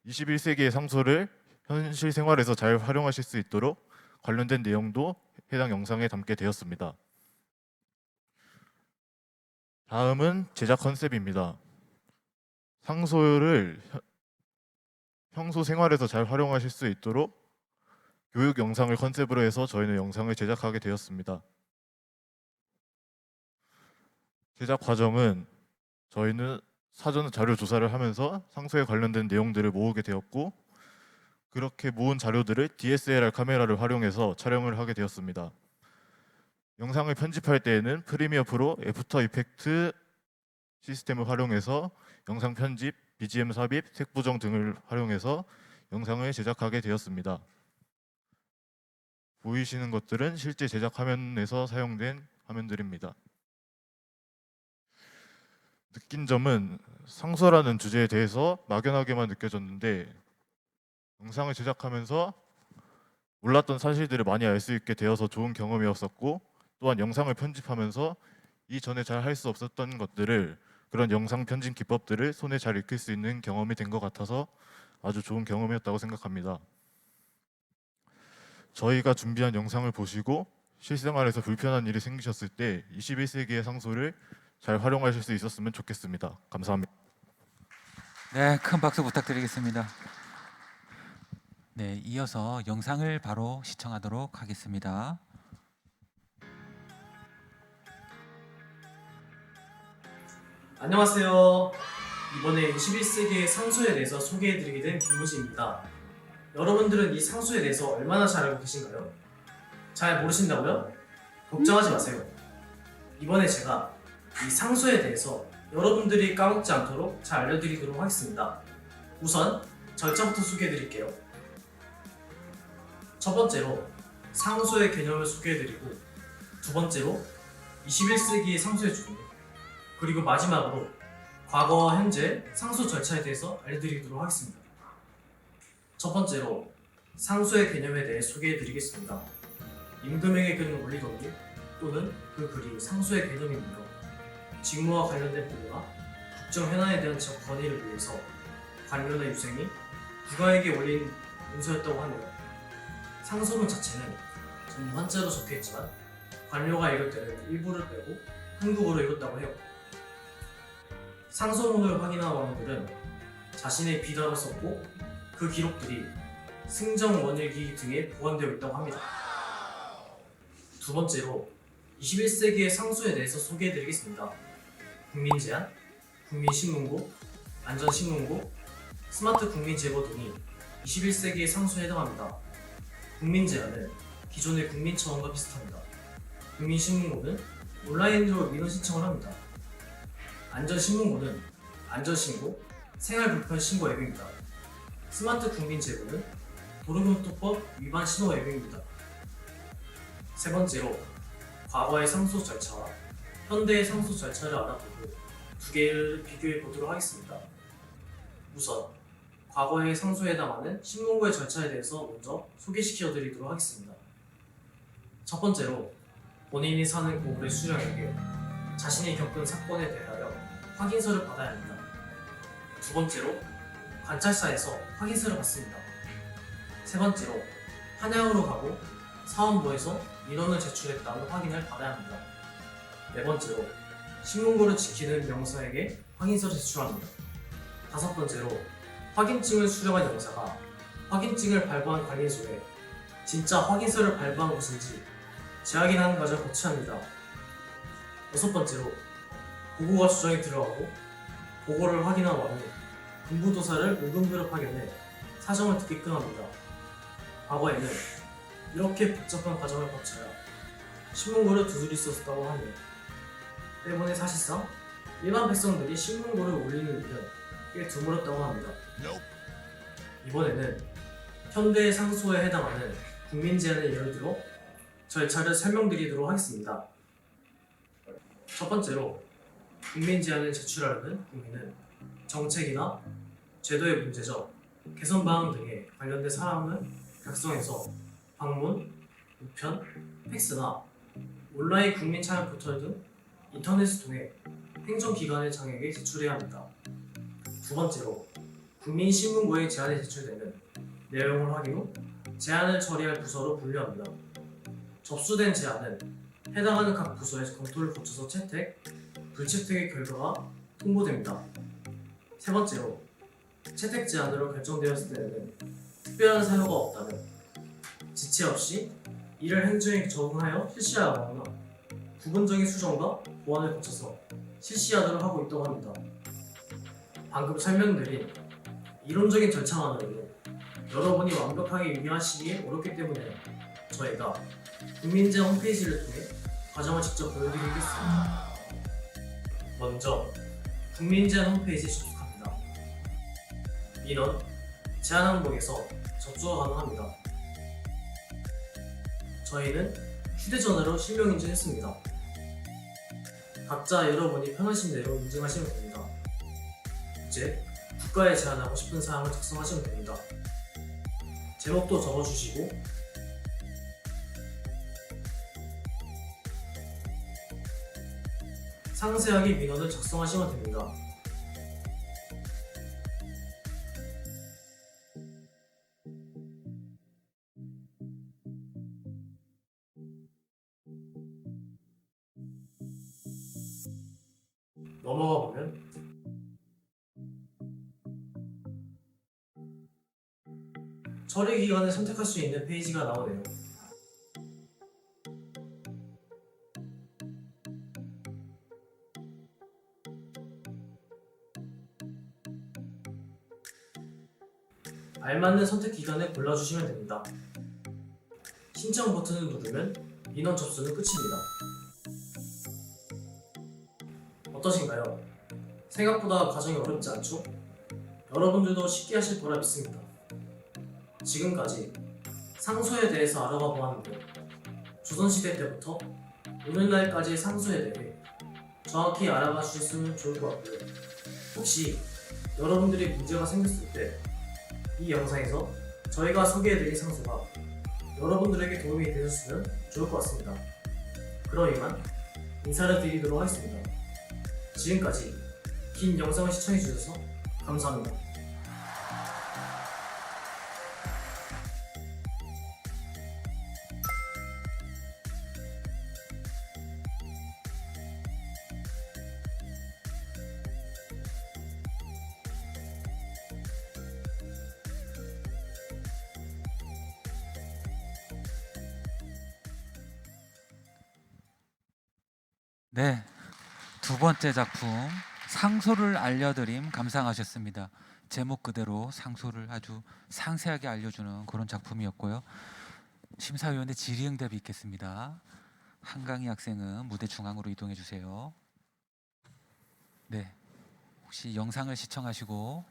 21세기의 상소를 현실 생활에서 잘 활용하실 수 있도록 관련된 내용도 해당 영상에 담게 되었습니다. 다음은 제작 컨셉입니다. 상소를 평소 생활에서 잘 활용하실 수 있도록 교육 영상을 컨셉으로 해서 저희는 영상을 제작하게 되었습니다. 제작 과정은 저희는 사전 자료 조사를 하면서 상소에 관련된 내용들을 모으게 되었고 그렇게 모은 자료들을 DSLR 카메라를 활용해서 촬영을 하게 되었습니다. 영상을 편집할 때에는 프리미어 프로, 애프터 이펙트 시스템을 활용해서 영상 편집, BGM 삽입, 색 보정 등을 활용해서 영상을 제작하게 되었습니다. 보이시는 것들은 실제 제작 화면에서 사용된 화면들입니다. 느낀 점은 상소라는 주제에 대해서 막연하게만 느껴졌는데 영상을 제작하면서 몰랐던 사실들을 많이 알 수 있게 되어서 좋은 경험이었었고 또한 영상을 편집하면서 이전에 잘 할 수 없었던 것들을 그런 영상 편집 기법들을 손에 잘 익힐 수 있는 경험이 된 것 같아서 아주 좋은 경험이었다고 생각합니다. 저희가 준비한 영상을 보시고 실생활에서 불편한 일이 생기셨을 때 21세기의 상소를 잘 활용하실 수 있었으면 좋겠습니다. 감사합니다. 네, 큰 박수 부탁드리겠습니다. 네, 이어서 영상을 바로 시청하도록 하겠습니다. 안녕하세요. 이번에 21세기의 상소에 대해서 소개해드리게 된 김무지입니다. 여러분들은 이 상소에 대해서 얼마나 잘 알고 계신가요? 잘 모르신다고요? 걱정하지 마세요. 이번에 제가 이 상소에 대해서 여러분들이 까먹지 않도록 잘 알려드리도록 하겠습니다. 우선 절차부터 소개해드릴게요. 첫 번째로 상소의 개념을 소개해드리고 두 번째로 21세기의 상소의 종류 그리고 마지막으로 과거와 현재 상소 절차에 대해서 알려드리도록 하겠습니다. 첫 번째로 상소의 개념에 대해 소개해드리겠습니다. 임금에게 그는 원리동의 또는 그 글이 상소의 개념이므로 직무와 관련된 보호나 국정 현안에 대한 지적 건의를 위해서 관료나 유생이 누가에게 올린 문서였다고 하네요. 상소문 자체는 전부 한자로 적혀있지만 관료가 읽을 때는 일부를 빼고 한국어로 읽었다고 해요. 상소문을 확인한 왕들은 자신의 비단을 썼고 그 기록들이 승정 원일기 등에 보관되어 있다고 합니다. 두 번째로 21세기의 상소에 대해서 소개해드리겠습니다. 국민제안, 국민신문고, 안전신문고, 스마트 국민제보 등이 21세기의 상소에 해당합니다. 국민제안은 기존의 국민청원과 비슷합니다. 국민신문고는 온라인으로 민원 신청을 합니다. 안전신문고는 안전신고, 생활불편 신고 앱입니다. 스마트 국민제보는 도로교통법 위반 신호 앱입니다. 세 번째로 과거의 상소 절차와 현대의 상소 절차를 알아보고 두 개를 비교해 보도록 하겠습니다. 우선 과거의 상소에 해당하는 신문고의 절차에 대해서 먼저 소개시켜 드리도록 하겠습니다. 첫 번째로 본인이 사는 고을의 수령에게 자신이 겪은 사건에 대하여 확인서를 받아야 합니다. 두 번째로 관찰사에서 확인서를 받습니다. 세 번째로 한양으로 가고 사원부에서 민원을 제출했다는 확인을 받아야 합니다. 네 번째로 신문고를 지키는 영사에게 확인서를 제출합니다. 다섯 번째로 확인증을 수령한 영사가 확인증을 발부한 관리소에 진짜 확인서를 발부한 것인지 재확인하는 과정을 거쳐야 합니다. 여섯 번째로 보고가 조정이 들어가고 보고를 확인한 왕이 군부도사를 응급으로 파견해 사정을 듣게끔 합니다. 과거에는 이렇게 복잡한 과정을 거쳐야 신문고를 두드릴 수 있었다고 하네요. 때문에 사실상 일반 백성들이 신문고를 올리는 일은 꽤 드물었다고 합니다. 이번에는 현대의 상소에 해당하는 국민제안을 예를 들어 절차를 설명드리도록 하겠습니다. 첫 번째로 국민제안을 제출하려는 국민은 정책이나 제도의 문제점, 개선 방안 등에 관련된 사항을 작성해서 방문, 우편, 팩스나 온라인 국민 참여 포털 등 인터넷을 통해 행정기관의 장에게 제출해야 합니다. 두 번째로 국민신문고에 제안이 제출되면 내용을 확인 후 제안을 처리할 부서로 분류합니다. 접수된 제안은 해당하는 각 부서의 검토를 거쳐서 채택, 불채택의 결과가 통보됩니다. 세 번째로 채택 제안으로 결정되었을 때에는 특별한 사유가 없다면 지체 없이 이를 행정에 적응하여 실시하거나 부분적인 수정과 보완을 거쳐서 실시하도록 하고 있다고 합니다. 방금 설명드린 이론적인 절차만으로도 여러분이 완벽하게 이해하시기 어렵기 때문에 저희가 국민제안 홈페이지를 통해 과정을 직접 보여드리겠습니다. 먼저 국민제안 홈페이지에 접속합니다. 민원, 제안 항목에서 접수가 가능합니다. 저희는 휴대전화로 실명 인증했습니다. 각자 여러분이 편하신 대로 인증하시면 됩니다. 이제 국가에 제안하고 싶은 사항을 작성하시면 됩니다. 제목도 적어주시고 상세하게 민원을 작성하시면 됩니다. 넘어가 보면 처리 기간을 선택할 수 있는 페이지가 나오네요. 알맞는 선택 기간을 골라주시면 됩니다. 신청 버튼을 누르면 민원 접수는 끝입니다. 어떠신가요? 생각보다 과정이 어렵지 않죠? 여러분들도 쉽게 하실 거라 믿습니다. 지금까지 상소에 대해서 알아가 보았는데 조선시대 때부터 오늘날까지의 상소에 대해 정확히 알아가 주셨으면 좋을 것 같고요. 혹시 여러분들이 문제가 생겼을 때 이 영상에서 저희가 소개해드린 상소가 여러분들에게 도움이 되셨으면 좋을 것 같습니다. 그럼 이만 인사를 드리도록 하겠습니다. 지금까지 긴 영상을 시청해주셔서 감사합니다. 네, 두 번째 작품 상소를 알려드림 감상하셨습니다. 제목 그대로 상소를 아주 상세하게 알려주는 그런 작품이었고요. 심사위원의 질의응답이 있겠습니다. 한강희 학생은 무대 중앙으로 이동해 주세요. 네, 혹시 영상을 시청하시고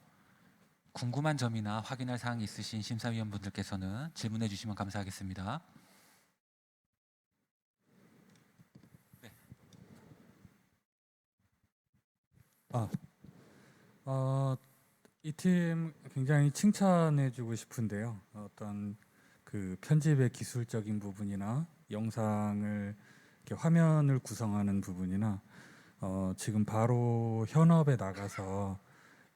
궁금한 점이나 확인할 사항이 있으신 심사위원분들께서는 질문해 주시면 감사하겠습니다. 이 팀 굉장히 칭찬해주고 싶은데요. 어떤 그 편집의 기술적인 부분이나 영상을 이렇게 화면을 구성하는 부분이나 지금 바로 현업에 나가서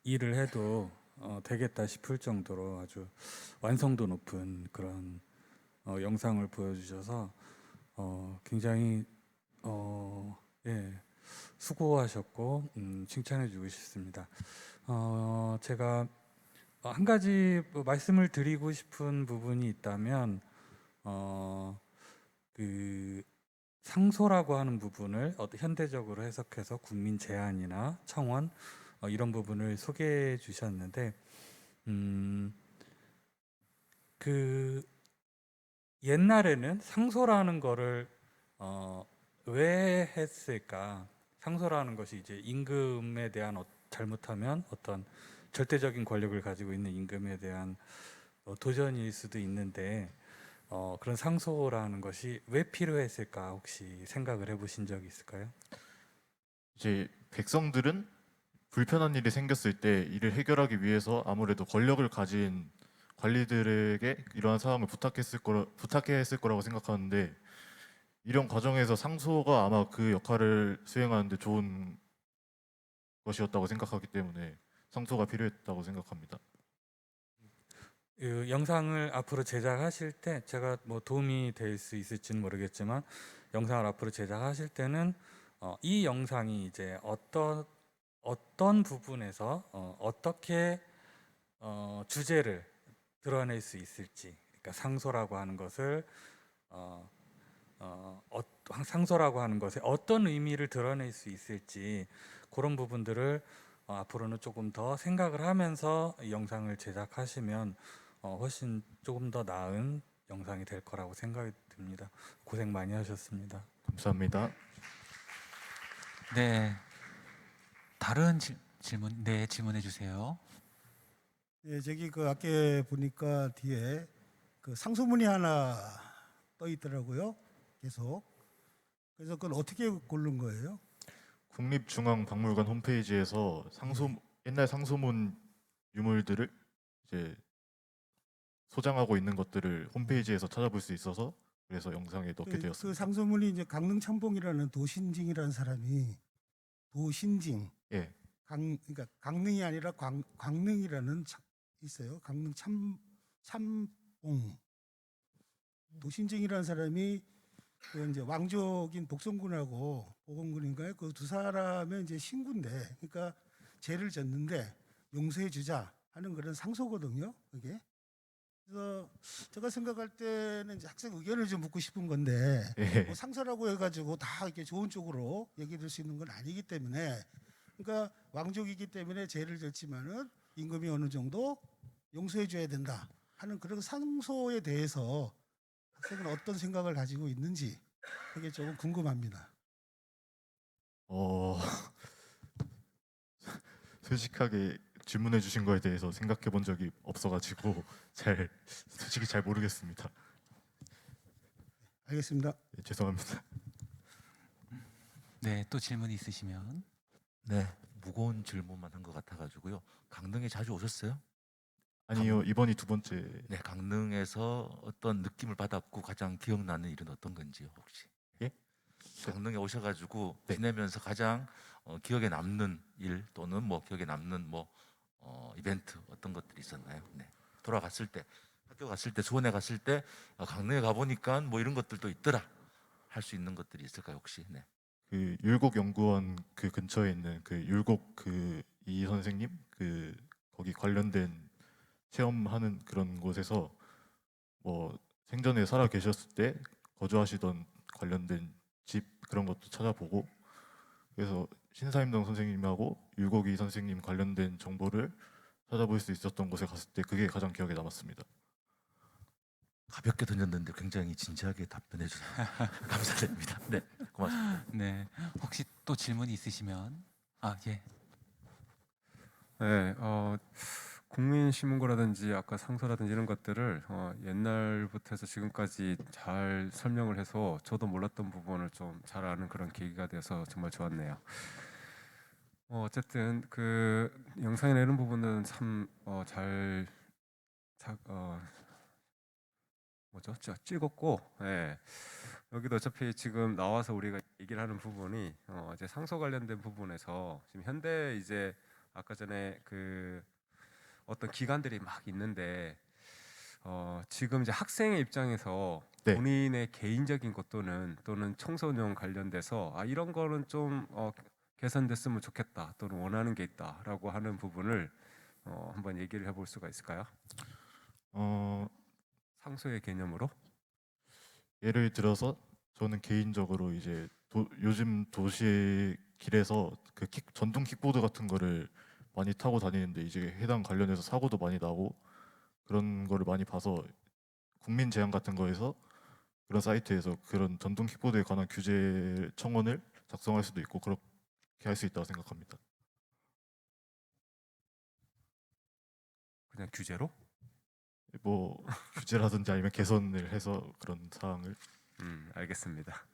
일을 해도 되겠다 싶을 정도로 아주 완성도 높은 그런 영상을 보여주셔서 굉장히 수고하셨고 칭찬해주고 싶습니다. 제가 한 가지 말씀을 드리고 싶은 부분이 있다면 그 상소라고 하는 부분을 현대적으로 해석해서 국민 제안이나 청원 이런 부분을 소개해 주셨는데 그 옛날에는 상소라는 거를 왜 했을까? 상소라는 것이 이제 임금에 대한 잘못하면 어떤 절대적인 권력을 가지고 있는 임금에 대한 도전일 수도 있는데 그런 상소라는 것이 왜 필요했을까 혹시 생각을 해보신 적이 있을까요? 이제 백성들은 불편한 일이 생겼을 때 이를 해결하기 위해서 아무래도 권력을 가진 관리들에게 이러한 사항을 부탁했을 거라고 생각하는데 이런 과정에서 상소가 아마 그 역할을 수행하는데 좋은 것이었다고 생각하기 때문에 상소가 필요했다고 생각합니다. 그 영상을 앞으로 제작하실 때 제가 뭐 도움이 될 수 있을지는 모르겠지만 영상을 앞으로 제작하실 때는 이 영상이 이제 어떤 부분에서 어떻게 주제를 드러낼 수 있을지, 그러니까 상소라고 하는 것을 상소라고 하는 것에 어떤 의미를 드러낼 수 있을지 그런 부분들을 앞으로는 조금 더 생각을 하면서 영상을 제작하시면 훨씬 조금 더 나은 영상이 될 거라고 생각이 듭니다. 고생 많이 하셨습니다. 감사합니다. 네, 다른 질문, 네, 질문해 주세요. 예, 저기 그 아까 보니까 뒤에 그 상소문이 하나 떠 있더라고요. 계속. 그래서 그건 어떻게 고른 거예요? 국립중앙박물관 홈페이지에서 옛날 상소문 유물들을 이제 소장하고 있는 것들을 홈페이지에서 찾아볼 수 있어서 그래서 영상에 넣게 되었습니다. 그 상소문이 이제 강릉참봉이라는 도신징이라는 사람이 도신징. 예. 그러니까 강릉이 아니라 광릉이라는 있어요. 강릉 참봉. 도신징이라는 사람이 그 이제 왕족인 복성군하고 보건군인가요? 그 두 사람의 이제 신군데, 그러니까 죄를 졌는데 용서해 주자 하는 그런 상소거든요. 그게. 그래서 제가 생각할 때는 이제 학생 의견을 좀 묻고 싶은 건데 뭐 상소라고 해가지고 다 이렇게 좋은 쪽으로 얘기할 수 있는 건 아니기 때문에, 그러니까 왕족이기 때문에 죄를 졌지만은 임금이 어느 정도 용서해 줘야 된다 하는 그런 상소에 대해서 학생은 어떤 생각을 가지고 있는지 그게 조금 궁금합니다. 솔직하게 질문해 주신 거에 대해서 생각해 본 적이 없어가지고 솔직히 잘 모르겠습니다. 알겠습니다. 네, 죄송합니다. 네, 또 질문 있으시면. 네, 무거운 질문만 한 것 같아가지고요. 강릉에 자주 오셨어요? 아니요, 이번이 두 번째. 네, 강릉에서 어떤 느낌을 받았고 가장 기억나는 일은 어떤 건지요, 혹시? 예? 강릉에 오셔가지고 지내면서 가장 기억에 남는 일 또는 뭐 기억에 남는 뭐 이벤트 어떤 것들이 있었나요? 네. 돌아갔을 때 학교 갔을 때 수원에 갔을 때 강릉에 가보니까 뭐 이런 것들도 있더라 할 수 있는 것들이 있을까요 혹시? 네. 그 율곡 연구원 그 근처에 있는 그 율곡 그 이 선생님 그 거기 관련된 체험하는 그런 곳에서 뭐 생전에 살아 계셨을 때 거주하시던 관련된 집 그런 것도 찾아보고 그래서 신사임당 선생님하고 율곡이 선생님 관련된 정보를 찾아볼 수 있었던 곳에 갔을 때 그게 가장 기억에 남았습니다. 가볍게 던졌는데 굉장히 진지하게 답변해 주셔서 감사드립니다. 네, 고맙습니다. 네, 혹시 또 질문이 있으시면 예. 네, 국민신문고라든지 아까 상소라든지 이런 것들을 옛날부터 해서 지금까지 잘 설명을 해서 저도 몰랐던 부분을 좀 잘 아는 그런 계기가 돼서 정말 좋았네요. 어쨌든 그 영상에 내는 부분은 참잘 찍었고, 예. 여기도 어차피 지금 나와서 우리가 얘기를 하는 부분이 이제 상소 관련된 부분에서 지금 현대 이제 아까 전에 그 어떤 기관들이 막 있는데 지금 이제 학생의 입장에서 네. 본인의 개인적인 것 또는 청소년 관련돼서 이런 거는 좀 개선됐으면 좋겠다 또는 원하는 게 있다라고 하는 부분을 한번 얘기를 해볼 수가 있을까요? 상소의 개념으로? 예를 들어서 저는 개인적으로 이제 요즘 도시 길에서 그 전동 킥보드 같은 거를 많이 타고 다니는데 이제 해당 관련해서 사고도 많이 나고 그런 거를 많이 봐서 국민 제안 같은 거에서 그런 사이트에서 그런 전동 킥보드에 관한 규제 청원을 작성할 수도 있고 그렇게 할 수 있다고 생각합니다. 그냥 규제로? 뭐 규제라든지 아니면 개선을 해서 그런 사항을 알겠습니다.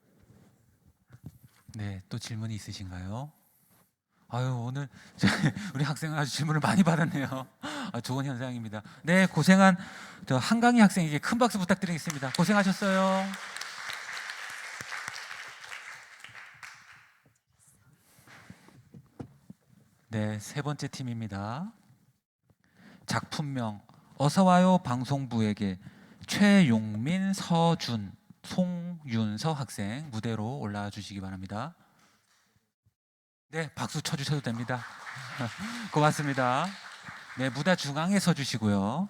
네, 또 질문이 있으신가요? 아유, 오늘 우리 학생은 아주 질문을 많이 받았네요. 좋은 현상입니다. 네, 고생한 저 한강희 학생에게 큰 박수 부탁드리겠습니다. 고생하셨어요. 네, 세 번째 팀입니다. 작품명 어서와요 방송부에게 최용민, 서준, 송윤서 학생 무대로 올라와 주시기 바랍니다. 네, 박수 쳐주셔도 됩니다. 고맙습니다. 네, 무대 중앙에 서주시고요.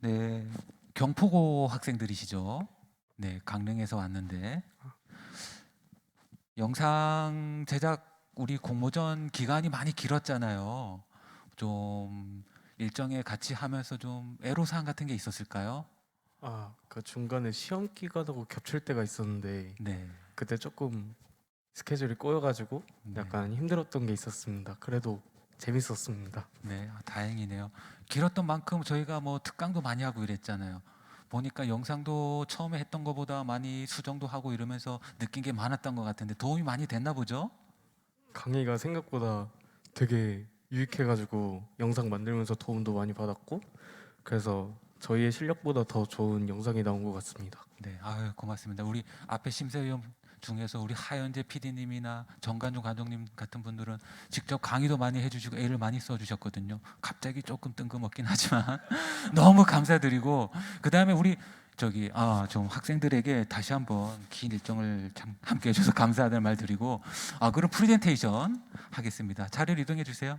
네, 경포고 학생들이시죠? 네, 강릉에서 왔는데 영상 제작 우리 공모전 기간이 많이 길었잖아요. 좀 일정에 같이 하면서 좀 애로사항 같은 게 있었을까요? 그 중간에 시험 기간하고 겹칠 때가 있었는데 그때 조금 스케줄이 꼬여가지고 약간 힘들었던 게 있었습니다. 그래도 재밌었습니다. 네, 다행이네요. 길었던 만큼 저희가 뭐 특강도 많이 하고 이랬잖아요. 보니까 영상도 처음에 했던 것보다 많이 수정도 하고 이러면서 느낀 게 많았던 것 같은데 도움이 많이 됐나 보죠? 강의가 생각보다 되게 유익해가지고 영상 만들면서 도움도 많이 받았고 그래서 저희의 실력보다 더 좋은 영상이 나온 것 같습니다. 네, 아유 고맙습니다. 우리 앞에 심사위원 중에서 우리 하연재 PD님이나 정관중 감독님 같은 분들은 직접 강의도 많이 해주시고 애를 많이 써주셨거든요. 갑자기 조금 뜬금없긴 하지만 너무 감사드리고 그 다음에 우리 좀 학생들에게 다시 한번 긴 일정을 참 함께 해줘서 감사하다는 말 드리고 그럼 프레젠테이션 하겠습니다. 자리를 이동해 주세요.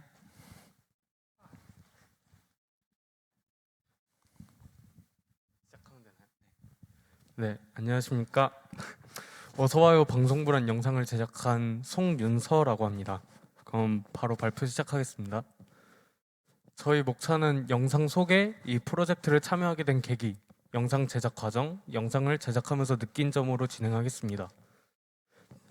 네, 안녕하십니까. 어서와요 방송부란 영상을 제작한 송윤서라고 합니다. 그럼 바로 발표 시작하겠습니다. 저희 목차는 영상 소개, 이 프로젝트를 참여하게 된 계기, 영상 제작 과정, 영상을 제작하면서 느낀 점으로 진행하겠습니다.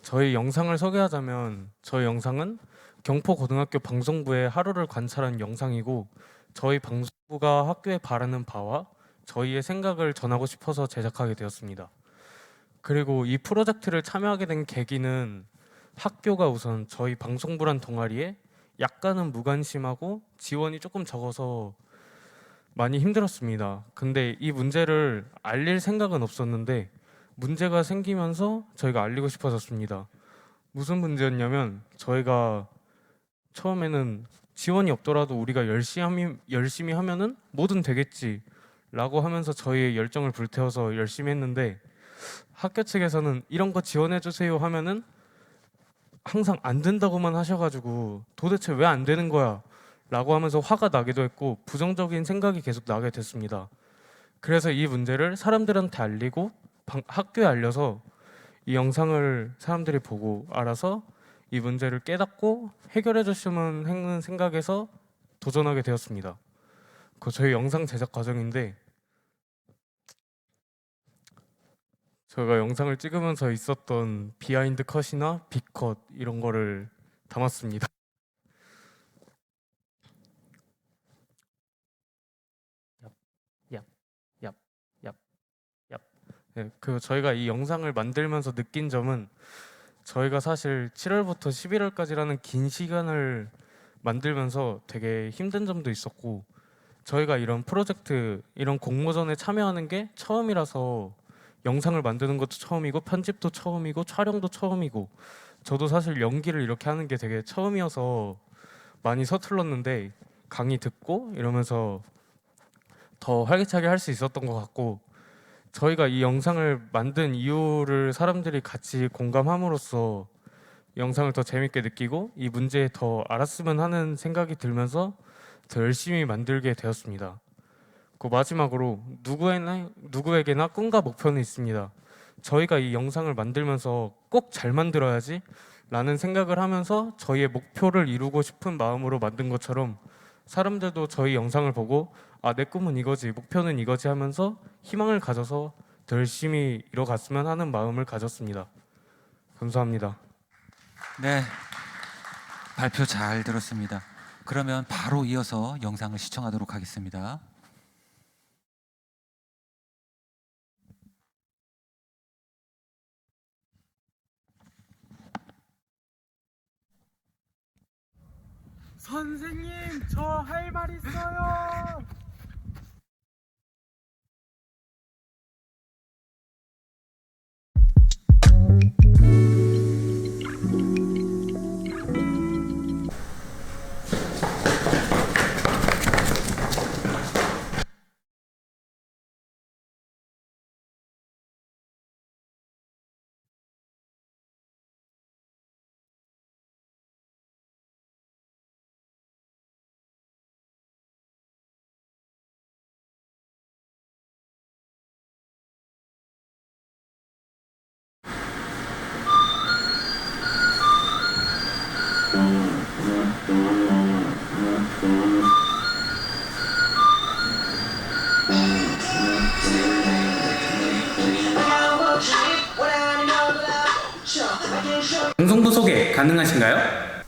저희 영상을 소개하자면 저희 영상은 경포고등학교 방송부의 하루를 관찰한 영상이고 저희 방송부가 학교에 바라는 바와 저희의 생각을 전하고 싶어서 제작하게 되었습니다. 그리고 이 프로젝트를 참여하게 된 계기는 학교가 우선 저희 방송부란 동아리에 약간은 무관심하고 지원이 조금 적어서 많이 힘들었습니다. 근데 이 문제를 알릴 생각은 없었는데 문제가 생기면서 저희가 알리고 싶어졌습니다. 무슨 문제였냐면 저희가 처음에는 지원이 없더라도 우리가 열심히 하면은 뭐든 되겠지 라고 하면서 저희의 열정을 불태워서 열심히 했는데 학교 측에서는 이런 거 지원해 주세요 하면은 항상 안 된다고만 하셔가지고 도대체 왜 안 되는 거야 라고 하면서 화가 나기도 했고 부정적인 생각이 계속 나게 됐습니다. 그래서 이 문제를 사람들한테 알리고 학교에 알려서 이 영상을 사람들이 보고 알아서 이 문제를 깨닫고 해결해 줬으면 하는 생각에서 도전하게 되었습니다. 그 저희 영상 제작 과정인데 저희가 영상을 찍으면서 있었던 비하인드 컷이나 빅컷 이런 거를 담았습니다. 네, 그 저희가 이 영상을 만들면서 느낀 점은 저희가 사실 7월부터 11월까지라는 긴 시간을 만들면서 되게 힘든 점도 있었고 저희가 이런 프로젝트, 이런 공모전에 참여하는 게 처음이라서 영상을 만드는 것도 처음이고 편집도 처음이고 촬영도 처음이고 저도 사실 연기를 이렇게 하는 게 되게 처음이어서 많이 서툴렀는데 강의 듣고 이러면서 더 활기차게 할 수 있었던 것 같고 저희가 이 영상을 만든 이유를 사람들이 같이 공감함으로써 영상을 더 재밌게 느끼고 이 문제에 더 알았으면 하는 생각이 들면서 더 열심히 만들게 되었습니다. 그 마지막으로 누구에게나 꿈과 목표는 있습니다. 저희가 이 영상을 만들면서 꼭 잘 만들어야지 라는 생각을 하면서 저희의 목표를 이루고 싶은 마음으로 만든 것처럼 사람들도 저희 영상을 보고 아, 내 꿈은 이거지, 목표는 이거지 하면서 희망을 가져서 더 열심히 이뤄갔으면 하는 마음을 가졌습니다. 감사합니다. 네, 발표 잘 들었습니다. 그러면 바로 이어서 영상을 시청하도록 하겠습니다. 선생님, 저 할 말 있어요. 방송부 소개 가능하신가요?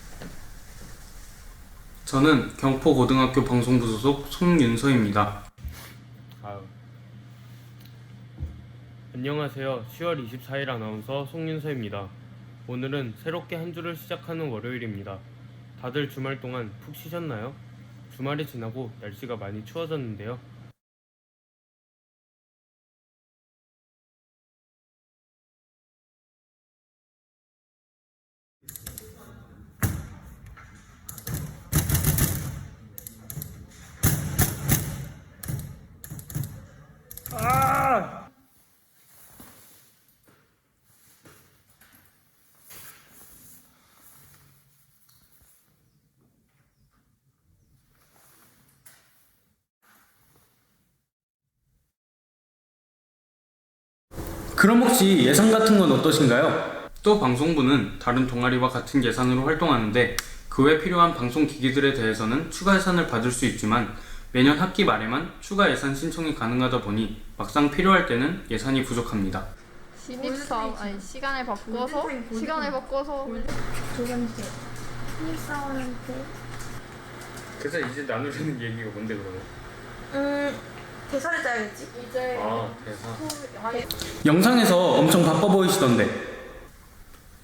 저는 경포고등학교 방송부 소속 송윤서입니다. 안녕하세요. 10월 24일 아나운서 송윤서입니다. 오늘은 새롭게 한 주를 시작하는 월요일입니다. 다들 주말 동안 푹 쉬셨나요? 주말이 지나고 날씨가 많이 추워졌는데요. 그럼 혹시 예산 같은 건 어떠신가요? 또 방송부는 다른 동아리와 같은 예산으로 활동하는데 그 외 필요한 방송 기기들에 대해서는 추가 예산을 받을 수 있지만 매년 학기 말에만 추가 예산 신청이 가능하다 보니 막상 필요할 때는 예산이 부족합니다. 신입사원 아니 시간을 바꿔서 조경태 신입사원한테 그래서 이제 나누려는 얘기가 뭔데 그러면? 대사를 짜야겠지. 이제 대사. 영상에서 엄청 바빠 보이시던데.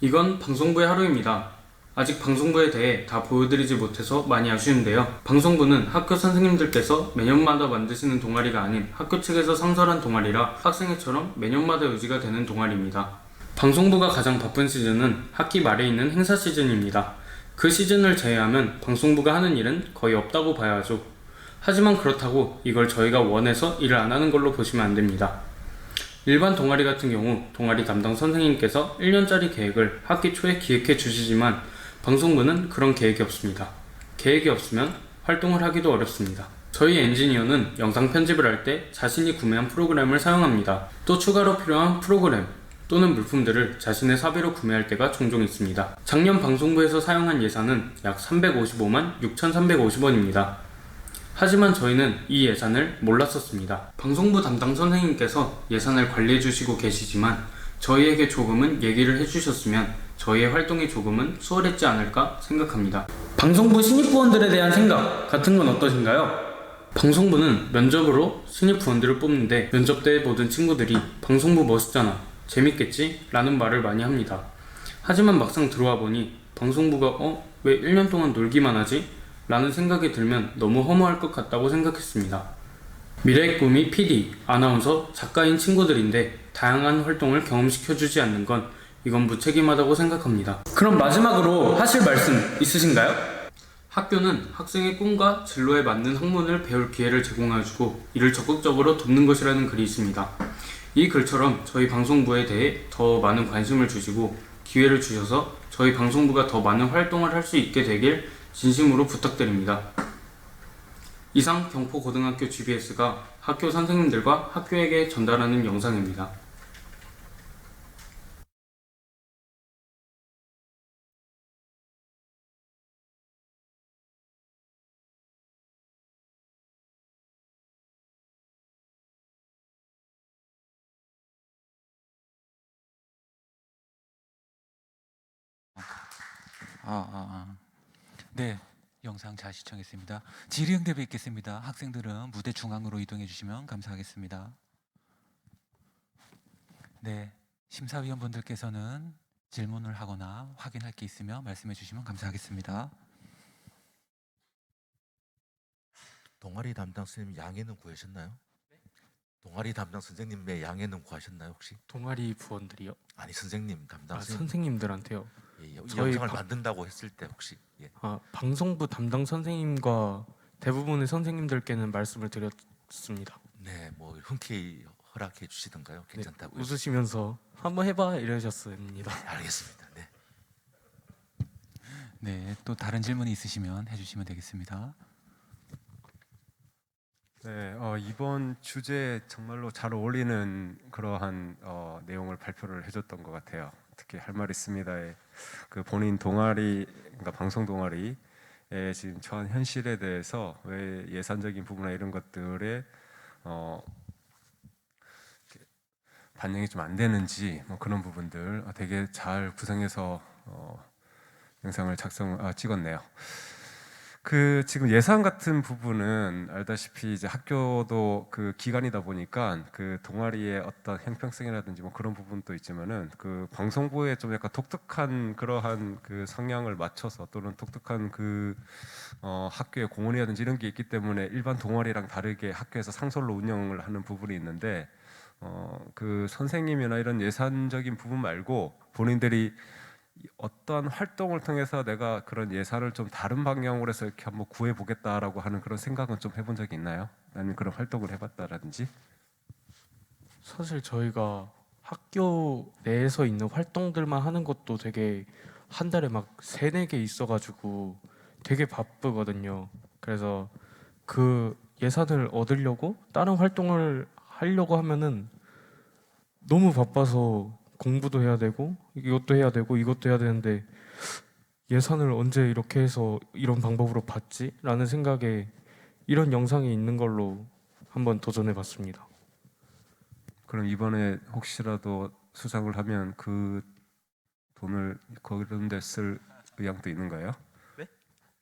이건 방송부의 하루입니다. 아직 방송부에 대해 다 보여드리지 못해서 많이 아쉬운데요. 방송부는 학교 선생님들께서 매년마다 만드시는 동아리가 아닌 학교 측에서 상설한 동아리라 학생회처럼 매년마다 유지가 되는 동아리입니다. 방송부가 가장 바쁜 시즌은 학기 말에 있는 행사 시즌입니다. 그 시즌을 제외하면 방송부가 하는 일은 거의 없다고 봐야 하죠. 하지만 그렇다고 이걸 저희가 원해서 일을 안 하는 걸로 보시면 안 됩니다. 일반 동아리 같은 경우 동아리 담당 선생님께서 1년짜리 계획을 학기 초에 기획해 주시지만 방송부는 그런 계획이 없습니다. 계획이 없으면 활동을 하기도 어렵습니다. 저희 엔지니어는 영상 편집을 할 때 자신이 구매한 프로그램을 사용합니다. 또 추가로 필요한 프로그램 또는 물품들을 자신의 사비로 구매할 때가 종종 있습니다. 작년 방송부에서 사용한 예산은 약 355만 6,350원입니다. 하지만 저희는 이 예산을 몰랐었습니다. 방송부 담당 선생님께서 예산을 관리해 주시고 계시지만 저희에게 조금은 얘기를 해주셨으면 저희의 활동이 조금은 수월했지 않을까 생각합니다. 방송부 신입부원들에 대한 생각 같은 건 어떠신가요? 방송부는 면접으로 신입부원들을 뽑는데 면접 때 모든 친구들이 방송부 멋있잖아, 재밌겠지? 라는 말을 많이 합니다. 하지만 막상 들어와 보니 방송부가 왜 1년 동안 놀기만 하지? 라는 생각이 들면 너무 허무할 것 같다고 생각했습니다. 미래의 꿈이 PD, 아나운서, 작가인 친구들인데 다양한 활동을 경험시켜주지 않는 건 이건 무책임하다고 생각합니다. 그럼 마지막으로 하실 말씀 있으신가요? 학교는 학생의 꿈과 진로에 맞는 학문을 배울 기회를 제공해주고 이를 적극적으로 돕는 것이라는 글이 있습니다. 이 글처럼 저희 방송부에 대해 더 많은 관심을 주시고 기회를 주셔서 저희 방송부가 더 많은 활동을 할 수 있게 되길 진심으로 부탁드립니다. 이상 경포고등학교 GBS가 학교 선생님들과 학교에게 전달하는 영상입니다. 네, 영상 잘 시청했습니다. 질의응답에 있겠습니다. 학생들은 무대 중앙으로 이동해 주시면 감사하겠습니다. 네, 심사위원분들께서는 질문을 하거나 확인할 게 있으면 말씀해 주시면 감사하겠습니다. 동아리 담당 선생님 양해는 구하셨나요? 동아리 담당 선생님의 양해는 구하셨나요 혹시? 동아리 부원들이요? 아니 선생님 담당 선생님들한테요? 예, 저희 영상을 만든다고 했을 때 혹시 방송부 담당 선생님과 대부분의 선생님들께는 말씀을 드렸습니다. 네, 뭐 흔쾌히 허락해 주시던가요? 괜찮다고요? 웃으시면서 한번 해봐 이러셨습니다. 네, 알겠습니다. 네. 네, 또 다른 질문이 있으시면 해주시면 되겠습니다. 네, 이번 주제에 정말로 잘 어울리는 그러한 내용을 발표를 해줬던 것 같아요. 특히 할 말 있습니다에 그 본인 동아리, 그러니까 방송 동아리에 지금 처한 현실에 대해서 왜 예산적인 부분이나 이런 것들에 반영이 좀 안 되는지 뭐 그런 부분들 되게 잘 구성해서 영상을 찍었네요. 그 지금 예산 같은 부분은 알다시피 이제 학교도 그 기관이다 보니까 그 동아리의 어떤 형평성이라든지 뭐 그런 부분도 있지만은 그 방송부에 좀 약간 독특한 그러한 그 성향을 맞춰서 또는 독특한 그 학교의 공헌이라든지 이런 게 있기 때문에 일반 동아리랑 다르게 학교에서 상설로 운영을 하는 부분이 있는데 그 선생님이나 이런 예산적인 부분 말고 본인들이 어떠한 활동을 통해서 내가 그런 예산을 좀 다른 방향으로 해서 이렇게 한번 구해 보겠다라고 하는 그런 생각은 좀 해본 적이 있나요? 아니면 그런 활동을 해봤다라든지? 사실 저희가 학교 내에서 있는 활동들만 하는 것도 되게 한 달에 막 3-4개 있어가지고 되게 바쁘거든요. 그래서 그 예산을 얻으려고 다른 활동을 하려고 하면은 너무 바빠서 공부도 해야 되고 이것도 해야 되고 이것도 해야 되는데 예산을 언제 이렇게 해서 이런 방법으로 받지? 라는 생각에 이런 영상이 있는 걸로 한번 도전해 봤습니다. 그럼 이번에 혹시라도 수상을 하면 그 돈을 그런 데 쓸 의향도 있는가요? 네?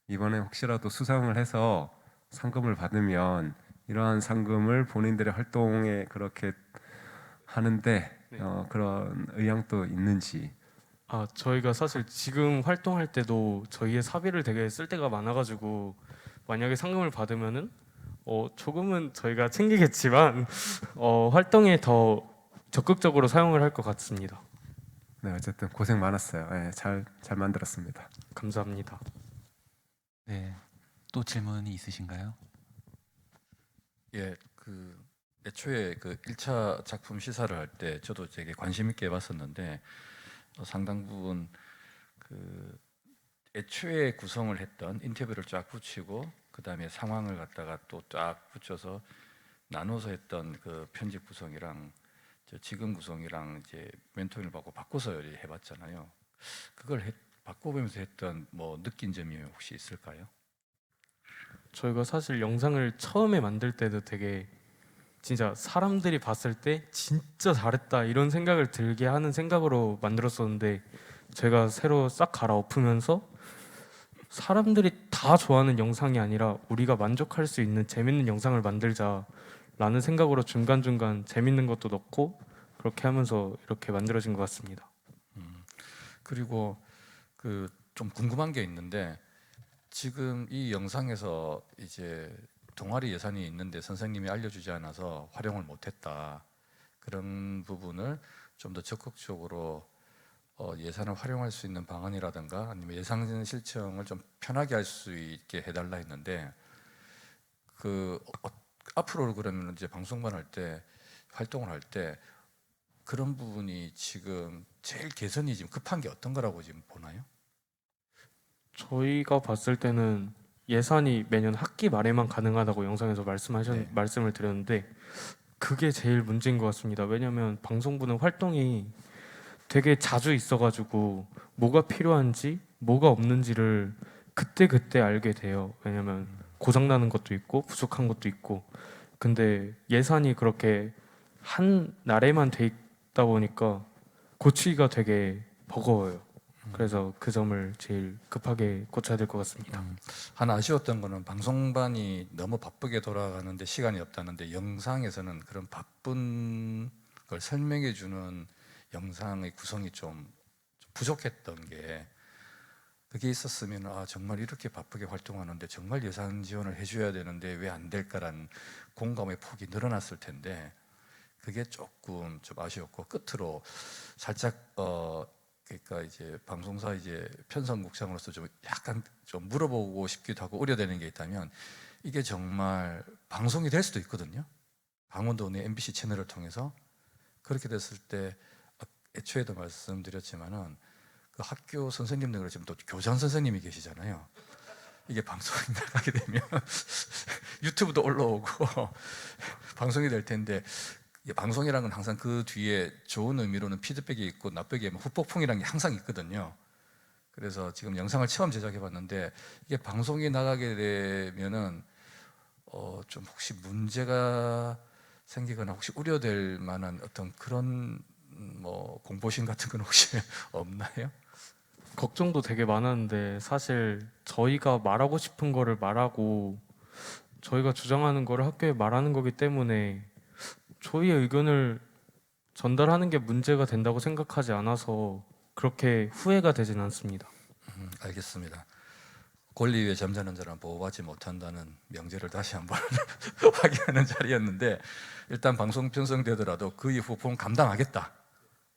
이번에 혹시라도 수상을 해서 상금을 받으면 이러한 상금을 본인들의 활동에 그렇게 하는데 그런 의향도 있는지. 저희가 사실 지금 활동할 때도 저희의 사비를 되게 쓸 때가 많아가지고 만약에 상금을 받으면은 조금은 저희가 챙기겠지만 활동에 더 적극적으로 사용을 할 것 같습니다. 네, 어쨌든 고생 많았어요. 예, 잘 만들었습니다. 감사합니다. 네, 또 질문이 있으신가요? 예, 그 애초에 그 1차 작품 시사를 할 때 저도 되게 관심 있게 봤었는데 상당 부분 그 애초에 구성을 했던 인터뷰를 쫙 붙이고 그다음에 상황을 갖다가 또 쫙 붙여서 나눠서 했던 그 편집 구성이랑 지금 구성이랑 이제 멘토링을 받고 바꿔서 해봤잖아요. 그걸 바꿔보면서 했던 뭐 느낀 점이 혹시 있을까요? 저희가 사실 영상을 처음에 만들 때도 되게 진짜 사람들이 봤을 때 진짜 잘했다 이런 생각을 들게 하는 생각으로 만들었었는데 제가 새로 싹 갈아엎으면서 사람들이 다 좋아하는 영상이 아니라 우리가 만족할 수 있는 재밌는 영상을 만들자라는 생각으로 중간중간 재밌는 것도 넣고 그렇게 하면서 이렇게 만들어진 것 같습니다. 그리고 그 좀 궁금한 게 있는데 지금 이 영상에서 이제 동아리 예산이 있는데 선생님이 알려주지 않아서 활용을 못했다 그런 부분을 좀 더 적극적으로 예산을 활용할 수 있는 방안이라든가 아니면 예산 실청을 좀 편하게 할 수 있게 해달라 했는데 앞으로 그러면 이제 방송반 할 때 활동을 할 때 그런 부분이 지금 제일 개선이 지금 급한 게 어떤 거라고 지금 보나요? 저희가 봤을 때는 예산이 매년 학기 말에만 가능하다고 영상에서 말씀을 드렸는데 그게 제일 문제인 것 같습니다. 왜냐하면 방송부는 활동이 되게 자주 있어가지고 뭐가 필요한지 뭐가 없는지를 그때 알게 돼요. 왜냐하면 고장나는 것도 있고 부족한 것도 있고 근데 예산이 그렇게 한 날에만 돼 있다 보니까 고치기가 되게 버거워요. 그래서 그 점을 제일 급하게 고쳐야 될 것 같습니다. 하나 아쉬웠던 거는 방송반이 너무 바쁘게 돌아가는데 시간이 없다는데 영상에서는 그런 바쁜 걸 설명해 주는 영상의 구성이 좀 부족했던 게 그게 있었으면 정말 이렇게 바쁘게 활동하는데 정말 예산 지원을 해줘야 되는데 왜 안 될까라는 공감의 폭이 늘어났을 텐데 그게 조금 좀 아쉬웠고 끝으로 살짝 그러니까 이제 방송사 이제 편성국장으로서 좀 약간 좀 물어보고 싶기도 하고 우려되는 게 있다면 이게 정말 방송이 될 수도 있거든요. 강원도의 MBC 채널을 통해서 그렇게 됐을 때 애초에도 말씀드렸지만은 그 학교 선생님들 지금 또 교장 선생님이 계시잖아요. 이게 방송이 나가게 되면 유튜브도 올라오고 방송이 될 텐데 방송이라는 건 항상 그 뒤에 좋은 의미로는 피드백이 있고 나쁘게 후폭풍이라는 게 항상 있거든요. 그래서 지금 영상을 처음 제작해봤는데 이게 방송이 나가게 되면은 좀 혹시 문제가 생기거나 혹시 우려될 만한 어떤 그런 뭐 공포심 같은 건 혹시 없나요? 걱정도 되게 많았는데 사실 저희가 말하고 싶은 거를 말하고 저희가 주장하는 거를 학교에 말하는 거기 때문에 저희의 의견을 전달하는 게 문제가 된다고 생각하지 않아서 그렇게 후회가 되진 않습니다. 알겠습니다. 권리 위에 잠자는 자는 보호받지 못한다는 명제를 다시 한번 확인하는 자리였는데 일단 방송 편성되더라도 그 이후 본 감당하겠다.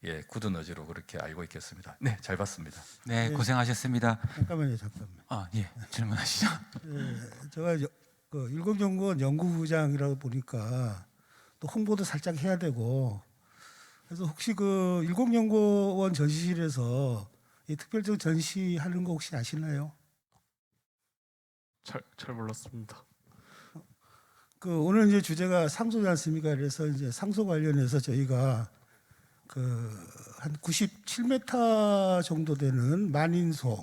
예, 굳은 의지로 그렇게 알고 있겠습니다. 네, 잘 봤습니다. 네, 고생하셨습니다. 잠깐만요. 예, 질문하시죠. 제가 그 율곡연구원 연구부장이라고 보니까 또 홍보도 살짝 해야 되고 그래서 혹시 그 율곡연구원 전시실에서 이 특별적 전시하는 거 혹시 아시나요? 잘 몰랐습니다. 그 오늘 이제 주제가 상소지 않습니까? 그래서 이제 상소 관련해서 저희가 그 한 97m 정도 되는 만인소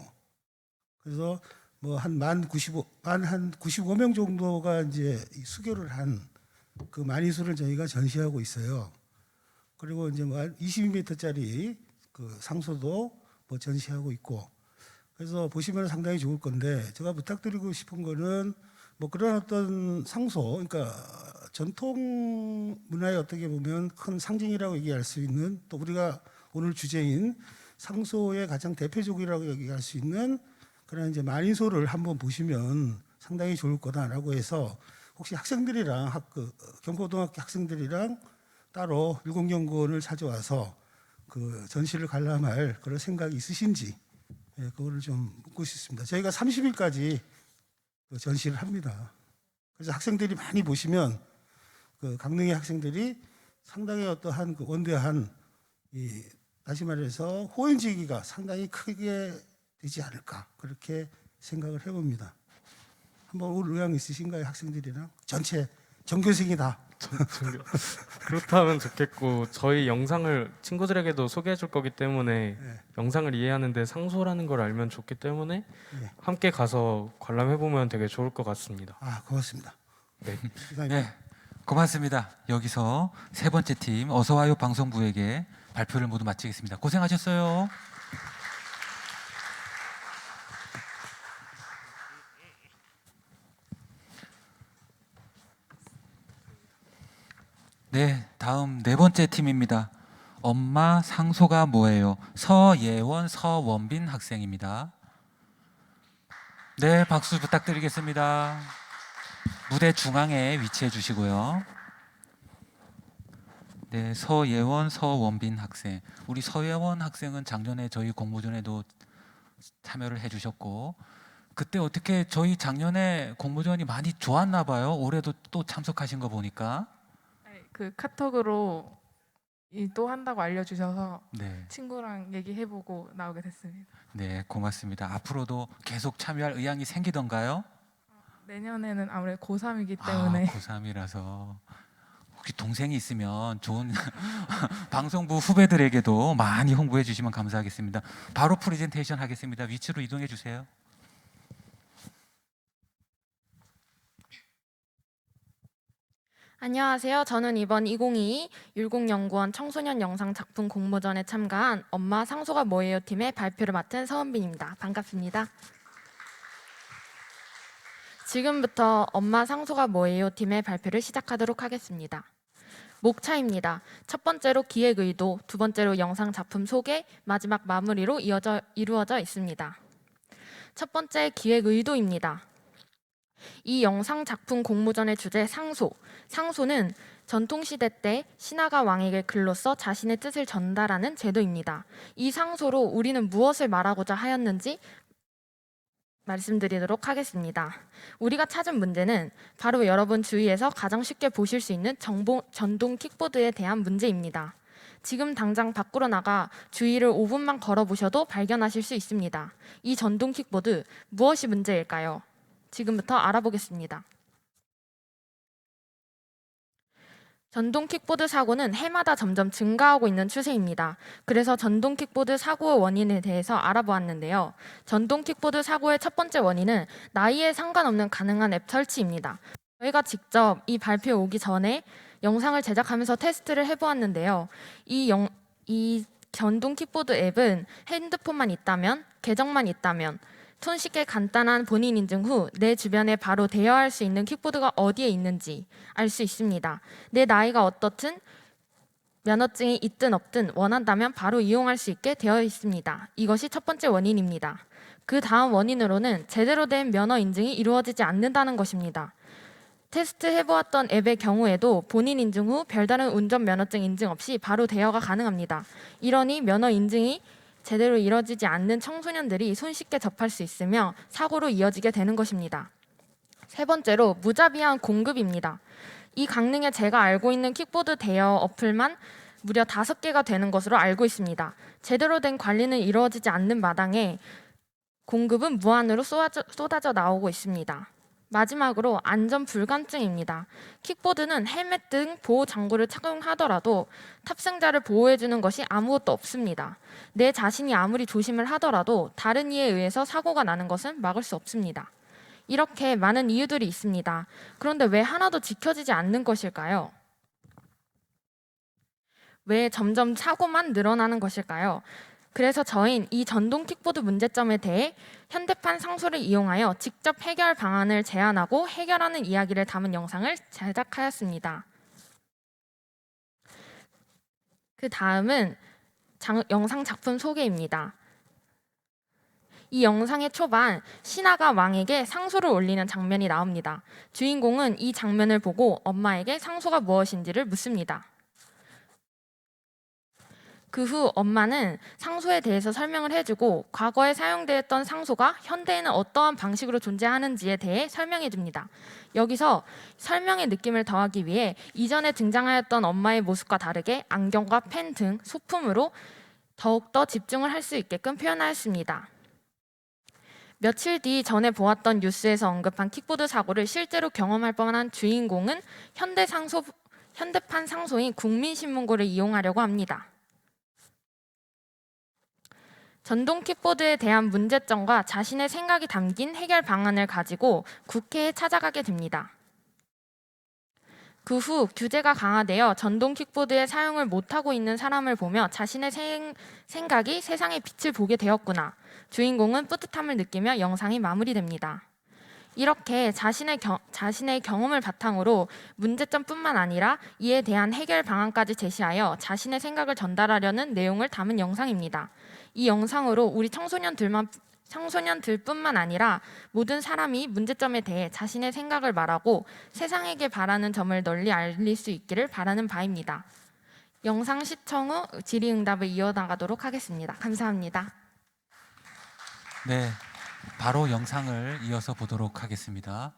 그래서 뭐 한 95명 정도가 이제 수교를 한 그 만인소를 저희가 전시하고 있어요. 그리고 이제 뭐 22m짜리 그 상소도 뭐 전시하고 있고 그래서 보시면 상당히 좋을 건데 제가 부탁드리고 싶은 거는 뭐 그런 어떤 상소 그러니까 전통 문화의 어떻게 보면 큰 상징이라고 얘기할 수 있는 또 우리가 오늘 주제인 상소의 가장 대표적이라고 여기할 수 있는 그런 이제 만인소를 한번 보시면 상당히 좋을 거다라고 해서 혹시 학생들이랑 경포고등학교 학생들이랑 따로 율곡연구원을 찾아와서 그 전시를 관람할 그런 생각이 있으신지 그거를 좀 묻고 싶습니다. 저희가 30일까지 전시를 합니다. 그래서 학생들이 많이 보시면 그 강릉의 학생들이 상당히 어떠한 그 원대한 다시 말해서 호연지기가 상당히 크게 되지 않을까 그렇게 생각을 해봅니다. 한번 올 의향 있으신가요, 학생들이랑? 전체 전교생이 다. 그렇다면 좋겠고 저희 영상을 친구들에게도 소개해 줄 거기 때문에 영상을 이해하는데 상소라는 걸 알면 좋기 때문에 함께 가서 관람해 보면 되게 좋을 것 같습니다. 아, 고맙습니다. 네. 네, 고맙습니다. 여기서 세 번째 팀 어서와요 방송부에게 발표를 모두 마치겠습니다. 고생하셨어요. 네, 다음 네 번째 팀입니다. 엄마 상소가 뭐예요? 서예원, 서원빈 학생입니다. 네, 박수 부탁드리겠습니다. 무대 중앙에 위치해 주시고요. 네, 서예원, 서원빈 학생. 우리 서예원 학생은 작년에 저희 공모전에도 참여를 해주셨고, 그때 어떻게 저희 작년에 공모전이 많이 좋았나 봐요. 올해도 또 참석하신 거 보니까. 그 카톡으로 또 한다고 알려주셔서 네. 친구랑 얘기해보고 나오게 됐습니다. 네, 고맙습니다. 앞으로도 계속 참여할 의향이 생기던가요? 내년에는 아무래도 고3이기 때문에 고3이라서 혹시 동생이 있으면 좋은 방송부 후배들에게도 많이 홍보해 주시면 감사하겠습니다. 바로 프레젠테이션 하겠습니다. 위치로 이동해 주세요. 안녕하세요. 저는 이번 2022 율곡연구원 청소년 영상 작품 공모전에 참가한 엄마 상소가 뭐예요 팀의 발표를 맡은 서은빈입니다. 반갑습니다. 지금부터 엄마 상소가 뭐예요 팀의 발표를 시작하도록 하겠습니다. 목차입니다. 첫 번째로 기획 의도, 두 번째로 영상 작품 소개, 마지막 마무리로 이루어져 있습니다. 첫 번째 기획 의도입니다. 이 영상 작품 공모전의 주제 상소. 상소는 전통시대 때 신하가 왕에게 글로써 자신의 뜻을 전달하는 제도입니다. 이 상소로 우리는 무엇을 말하고자 하였는지 말씀드리도록 하겠습니다. 우리가 찾은 문제는 바로 여러분 주위에서 가장 쉽게 보실 수 있는 전동 킥보드에 대한 문제입니다. 지금 당장 밖으로 나가 주위를 5분만 걸어보셔도 발견하실 수 있습니다. 이 전동 킥보드, 무엇이 문제일까요? 지금부터 알아보겠습니다. 전동 킥보드 사고는 해마다 점점 증가하고 있는 추세입니다. 그래서 전동 킥보드 사고의 원인에 대해서 알아보았는데요. 전동 킥보드 사고의 첫 번째 원인은 나이에 상관없는 가능한 앱 설치입니다. 저희가 직접 이 발표에 오기 전에 영상을 제작하면서 테스트를 해보았는데요. 이 전동 킥보드 앱은 핸드폰만 있다면, 계정만 있다면 손쉽게 간단한 본인 인증 후 내 주변에 바로 대여할 수 있는 킥보드가 어디에 있는지 알 수 있습니다. 내 나이가 어떻든 면허증이 있든 없든 원한다면 바로 이용할 수 있게 되어 있습니다. 이것이 첫 번째 원인입니다. 그 다음 원인으로는 제대로 된 면허 인증이 이루어지지 않는다는 것입니다. 테스트 해보았던 앱의 경우에도 본인 인증 후 별다른 운전 면허증 인증 없이 바로 대여가 가능합니다. 이러니 면허 인증이 제대로 이뤄지지 않는 청소년들이 손쉽게 접할 수 있으며 사고로 이어지게 되는 것입니다. 세 번째로 무자비한 공급입니다. 이 강릉에 제가 알고 있는 킥보드 대여 어플만 무려 5개가 되는 것으로 알고 있습니다. 제대로 된 관리는 이루어지지 않는 마당에 공급은 무한으로 쏟아져 나오고 있습니다. 마지막으로 안전 불감증입니다. 킥보드는 헬멧 등 보호 장구를 착용하더라도 탑승자를 보호해주는 것이 아무것도 없습니다. 내 자신이 아무리 조심을 하더라도 다른 이에 의해서 사고가 나는 것은 막을 수 없습니다. 이렇게 많은 이유들이 있습니다. 그런데 왜 하나도 지켜지지 않는 것일까요? 왜 점점 사고만 늘어나는 것일까요? 그래서 저희는 이 전동 킥보드 문제점에 대해 현대판 상소를 이용하여 직접 해결 방안을 제안하고 해결하는 이야기를 담은 영상을 제작하였습니다. 그 다음은 영상 작품 소개입니다. 이 영상의 초반 신하가 왕에게 상소를 올리는 장면이 나옵니다. 주인공은 이 장면을 보고 엄마에게 상소가 무엇인지를 묻습니다. 그 후 엄마는 상소에 대해서 설명을 해주고 과거에 사용되었던 상소가 현대에는 어떠한 방식으로 존재하는지에 대해 설명해 줍니다. 여기서 설명의 느낌을 더하기 위해 이전에 등장하였던 엄마의 모습과 다르게 안경과 펜 등 소품으로 더욱더 집중을 할 수 있게끔 표현하였습니다. 며칠 뒤 전에 보았던 뉴스에서 언급한 킥보드 사고를 실제로 경험할 뻔한 주인공은 현대판 상소인 국민신문고를 이용하려고 합니다. 전동 킥보드에 대한 문제점과 자신의 생각이 담긴 해결 방안을 가지고 국회에 찾아가게 됩니다. 그 후 규제가 강화되어 전동 킥보드의 사용을 못하고 있는 사람을 보며 자신의 생각이 세상의 빛을 보게 되었구나. 주인공은 뿌듯함을 느끼며 영상이 마무리됩니다. 이렇게 자신의 경험을 바탕으로 문제점뿐만 아니라 이에 대한 해결 방안까지 제시하여 자신의 생각을 전달하려는 내용을 담은 영상입니다. 이 영상으로 우리 청소년들뿐만 아니라 모든 사람이 문제점에 대해 자신의 생각을 말하고 세상에게 바라는 점을 널리 알릴 수 있기를 바라는 바입니다. 영상 시청 후 질의응답을 이어나가도록 하겠습니다. 감사합니다. 네, 바로 영상을 이어서 보도록 하겠습니다.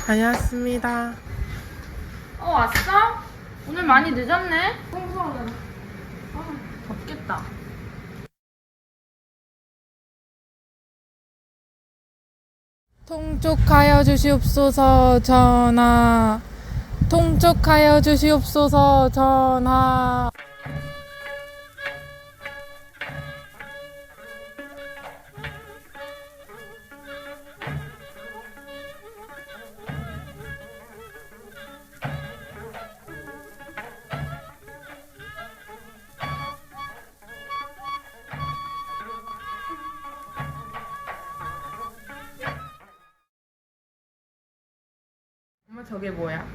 다녀왔습니다. 왔어? 오늘 많이 늦었네? 청소하느라. 덥겠다. 통촉하여 주시옵소서 전하. 통촉하여 주시옵소서 전하. 엄마 저게 뭐야?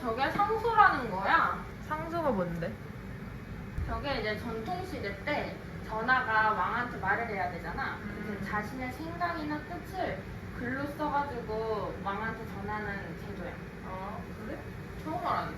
저게 상소라는 거야. 상소가 뭔데? 저게 이제 전통시대 때 전하가 왕한테 말을 해야 되잖아. 그래서 자신의 생각이나 뜻을 글로 써가지고 왕한테 전하는 제도야. 그래? 처음 알았네.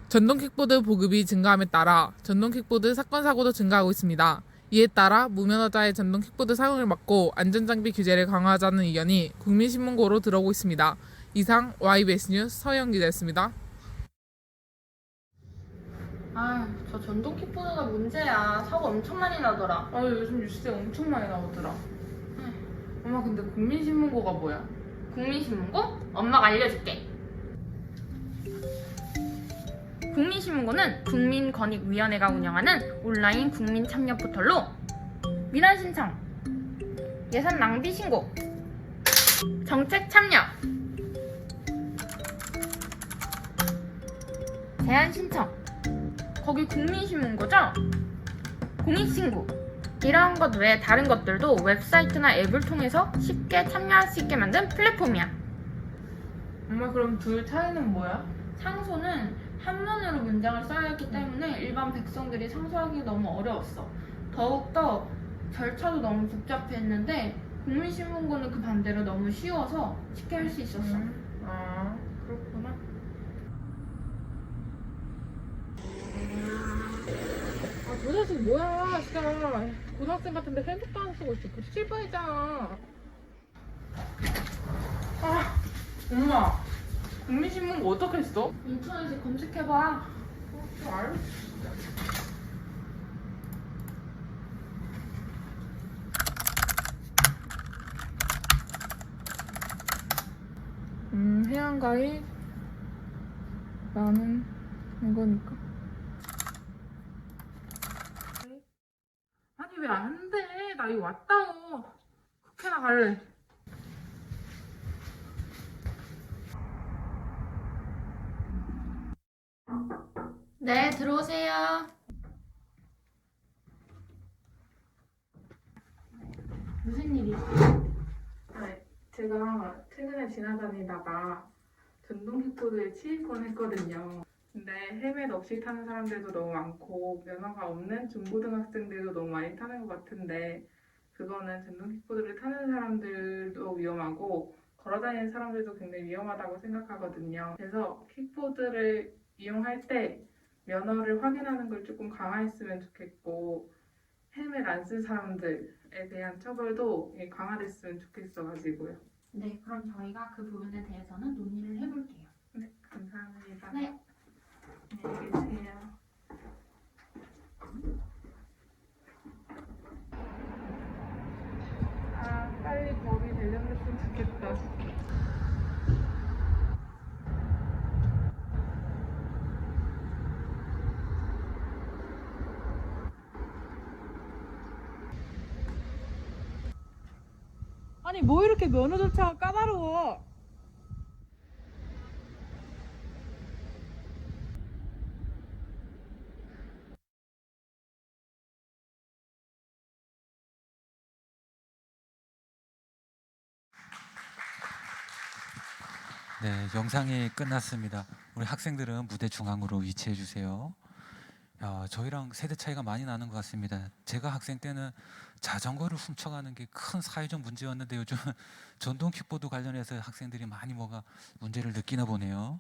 전동 킥보드 보급이 증가함에 따라 전동 킥보드 사건 사고도 증가하고 있습니다. 이에 따라 무면허자의 전동 킥보드 사용을 막고 안전장비 규제를 강화하자는 의견이 국민신문고로 들어오고 있습니다. 이상 YBS 뉴스 서영 기자였습니다. 저 전동 킥보드가 문제야. 사고 엄청 많이 나더라. 요즘 뉴스에 엄청 많이 나오더라. 엄마 근데 국민신문고가 뭐야? 국민신문고? 엄마가 알려줄게. 국민신문고는 국민권익위원회가 운영하는 온라인 국민참여 포털로 민원 신청, 예산 낭비 신고, 정책 참여, 제안 신청, 거기 국민신문고죠? 공익신고 이러한 것 외에 다른 것들도 웹사이트나 앱을 통해서 쉽게 참여할 수 있게 만든 플랫폼이야. 엄마 그럼 둘 차이는 뭐야? 상소는 한문으로 문장을 써야 했기 때문에 일반 백성들이 상소하기 너무 어려웠어. 더욱더 절차도 너무 복잡했는데 국민신문고는 그 반대로 너무 쉬워서 쉽게 할 수 있었어. 그렇구나. 저 자식 뭐야 진짜. 고등학생 같은데 핸드폰 안 쓰고 있어. 부딪힐 뻔했잖아. 엄마 국민신문고 어떻게 했어? 인터넷에 검색해봐. 알겠어. 해안가에 나는 이거니까. 아니 왜 안 돼? 나 이거 왔다고. 국회나 갈래. 네, 들어오세요. 무슨 일이지? 제가 최근에 지나다니다가 전동 킥보드에 취입곤 했거든요. 근데 헬멧 없이 타는 사람들도 너무 많고 면허가 없는 중고등학생들도 너무 많이 타는 것 같은데 그거는 전동 킥보드를 타는 사람들도 위험하고 걸어다니는 사람들도 굉장히 위험하다고 생각하거든요. 그래서 킥보드를 이용할 때 면허를 확인하는 걸 조금 강화했으면 좋겠고 헬멧 안 쓴 사람들에 대한 처벌도 강화됐으면 좋겠어가지고요. 네, 그럼 저희가 그 부분에 대해서는 논의를 해볼게요. 네, 감사합니다. 네. 안녕히 계세요. 아, 빨리 법이 되려면 좋겠다. 아니 뭐 이렇게 면허 절차가 까다로워. 네, 영상이 끝났습니다. 우리 학생들은 무대 중앙으로 위치해 주세요. 저희랑 세대 차이가 많이 나는 것 같습니다. 제가 학생 때는 자전거를 훔쳐가는 게 큰 사회적 문제였는데 요즘 전동 킥보드 관련해서 학생들이 많이 뭐가 문제를 느끼나 보네요.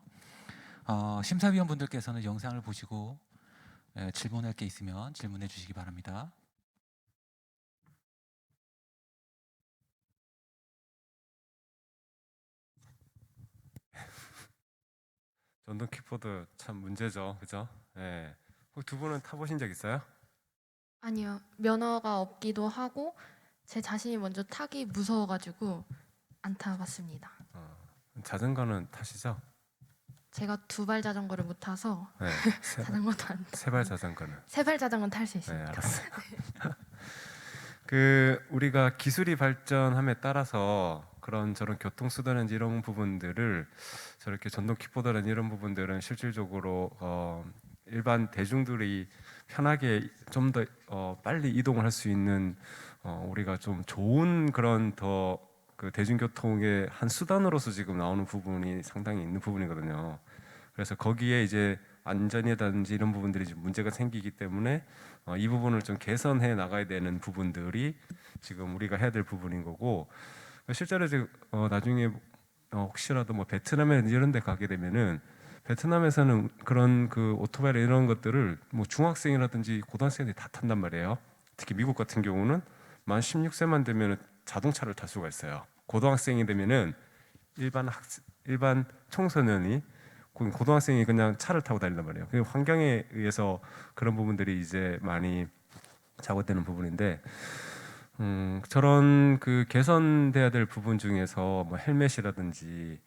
심사위원분들께서는 영상을 보시고 질문할 게 있으면 질문해 주시기 바랍니다. 전동 킥보드 참 문제죠, 그죠? 예. 혹시 두 분은 타보신 적 있어요? 아니요. 면허가 없기도 하고 제 자신이 먼저 타기 무서워가지고 안 타봤습니다. 자전거는 타시죠? 제가 두발 자전거를 못 타서 네. 자전거도 안 타고 세발 자전거는. 세발 자전거는 탈 수 네, 있습니다. 알았어요. 우리가 기술이 발전함에 따라서 그런 저런 교통수단이나 이런 부분들을 저렇게 전동 킥보드라는 이런 부분들은 실질적으로 일반 대중들이 편하게 좀 더 빨리 이동을 할 수 있는 우리가 좀 좋은 그런 더 그 대중교통의 한 수단으로서 지금 나오는 부분이 상당히 있는 부분이거든요. 그래서 거기에 이제 안전이라든지 이런 부분들이 좀 문제가 생기기 때문에 이 부분을 좀 개선해 나가야 되는 부분들이 지금 우리가 해야 될 부분인 거고, 실제로 이제 나중에 혹시라도 뭐 베트남에 이런 데 가게 되면은 베트남에서는 그런 그 오토바이 이런 것들을 뭐 중학생이라든지 고등학생들이 다 탄단 말이에요. 특히 미국 같은 경우는 만 16세만 되면 자동차를 탈 수가 있어요. 고등학생이 되면은 일반 청소년이 고등학생이 그냥 차를 타고 다닌단 말이에요. 그 환경에 의해서 그런 부분들이 이제 많이 작업되는 부분인데, 저런 그 개선돼야 될 부분 중에서 뭐 헬멧이라든지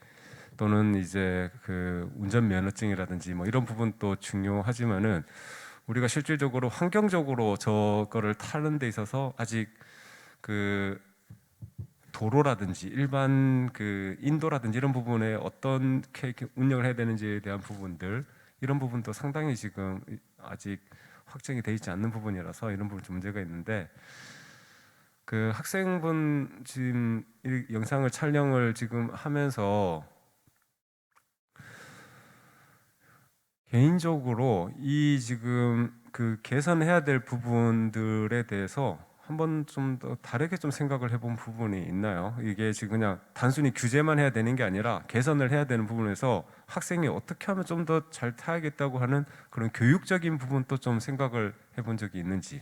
또는 이제 그 운전 면허증이라든지 뭐 이런 부분도 중요하지만은 우리가 실질적으로 환경적으로 저거를 타는 데 있어서 아직 그 도로라든지 일반 그 인도라든지 이런 부분에 어떻게 운영을 해야 되는지에 대한 부분들, 이런 부분도 상당히 지금 아직 확정이 돼 있지 않는 부분이라서 이런 부분 좀 문제가 있는데, 그 학생분 지금 이 영상을 촬영을 지금 하면서 개인적으로 이 지금 그 개선해야 될 부분들에 대해서 한번 좀 더 다르게 좀 생각을 해본 부분이 있나요? 이게 지금 그냥 단순히 규제만 해야 되는 게 아니라 개선을 해야 되는 부분에서 학생이 어떻게 하면 좀 더 잘 타야겠다고 하는 그런 교육적인 부분도 좀 생각을 해본 적이 있는지.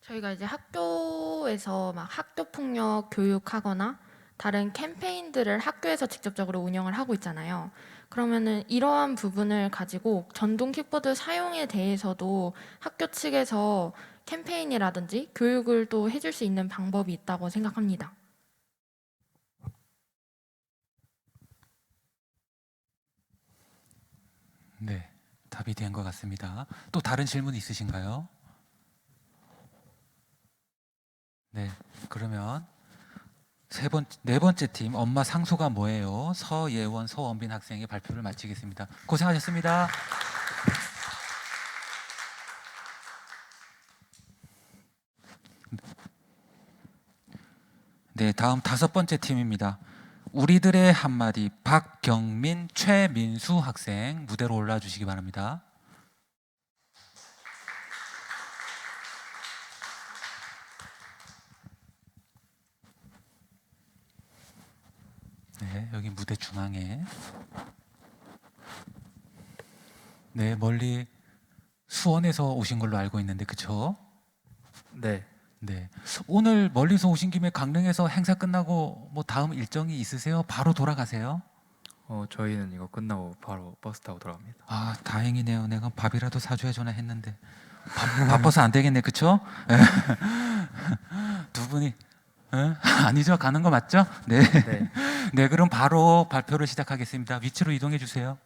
저희가 이제 학교에서 막 학교 폭력 교육하거나 다른 캠페인들을 학교에서 직접적으로 운영을 하고 있잖아요. 그러면은 이러한 부분을 가지고 전동 킥보드 사용에 대해서도 학교 측에서 캠페인이라든지 교육을 또 해줄 수 있는 방법이 있다고 생각합니다. 네, 답이 된 것 같습니다. 또 다른 질문 있으신가요? 네, 그러면 네 번째 팀 엄마 상소가 뭐예요? 서예원, 서원빈 학생의 발표를 마치겠습니다. 고생하셨습니다. 네, 다음 5번째 팀입니다. 우리들의 한마디 박경민, 최민수 학생 무대로 올라 주시기 바랍니다. 네, 여기 무대 중앙에. 네, 멀리 수원에서 오신 걸로 알고 있는데 그쵸? 네. 네. 오늘 멀리서 오신 김에 강릉에서 행사 끝나고 뭐 다음 일정이 있으세요? 바로 돌아가세요? 저희는 이거 끝나고 바로 버스 타고 돌아갑니다. 아, 다행이네요. 내가 밥이라도 사줘야잖아 했는데 바빠서 안 되겠네, 그쵸? 두 분이 아니죠? 가는 거 맞죠? 네. 네. 네, 그럼 바로 발표를 시작하겠습니다. 위치로 이동해 주세요.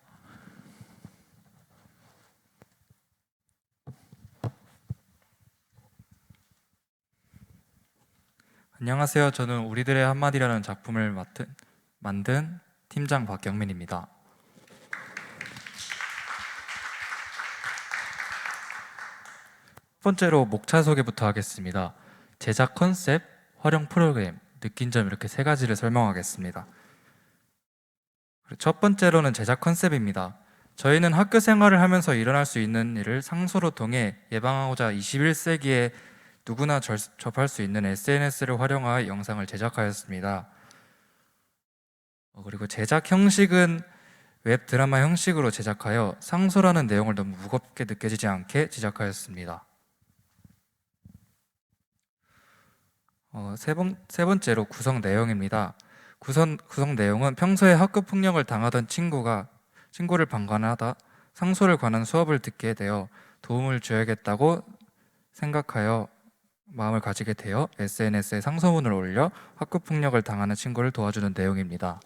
안녕하세요. 저는 우리들의 한마디라는 작품을 만든 팀장 박경민입니다. 첫 번째로 목차 소개부터 하겠습니다. 제작 컨셉, 활용 프로그램, 느낀 점 이렇게 3가지를 설명하겠습니다. 첫 번째로는 제작 컨셉입니다. 저희는 학교 생활을 하면서 일어날 수 있는 일을 상소를 통해 예방하고자 21세기에 누구나 접할 수 있는 SNS를 활용하여 영상을 제작하였습니다. 그리고 제작 형식은 웹 드라마 형식으로 제작하여 상소라는 내용을 너무 무겁게 느껴지지 않게 제작하였습니다. 세 번째로 구성 내용입니다. 구성 내용은 평소에 학교 폭력을 당하던 친구를 방관하다 상소를 관한 수업을 듣게 되어 도움을 줘야겠다고 생각하여 마음을 가지게 되어 SNS에 상소문을 올려 학교 폭력을 당하는 친구를 도와주는 내용입니다.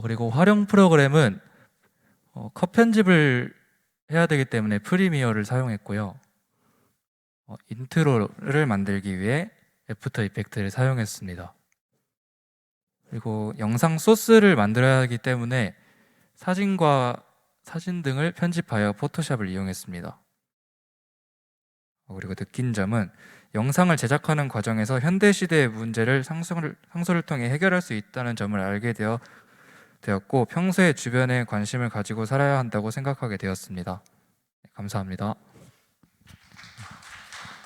그리고 활용 프로그램은 컷 편집을 해야 되기 때문에 프리미어를 사용했고요. 인트로를 만들기 위해 애프터 이펙트를 사용했습니다. 그리고 영상 소스를 만들어야 하기 때문에 사진 등을 편집하여 포토샵을 이용했습니다. 그리고 느낀 점은 영상을 제작하는 과정에서 현대시대의 문제를 상소를 통해 해결할 수 있다는 점을 알게 되었고 평소에 주변에 관심을 가지고 살아야 한다고 생각하게 되었습니다. 감사합니다.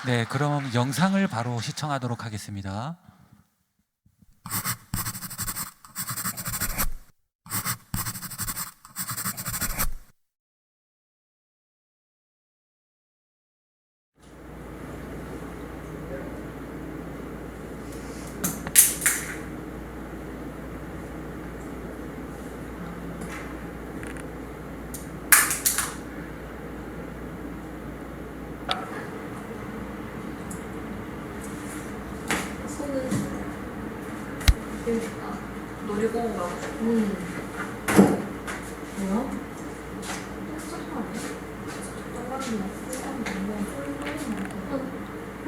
네, 그럼 영상을 바로 시청하도록 하겠습니다. 놀이공원 가고 싶어. 뭐야?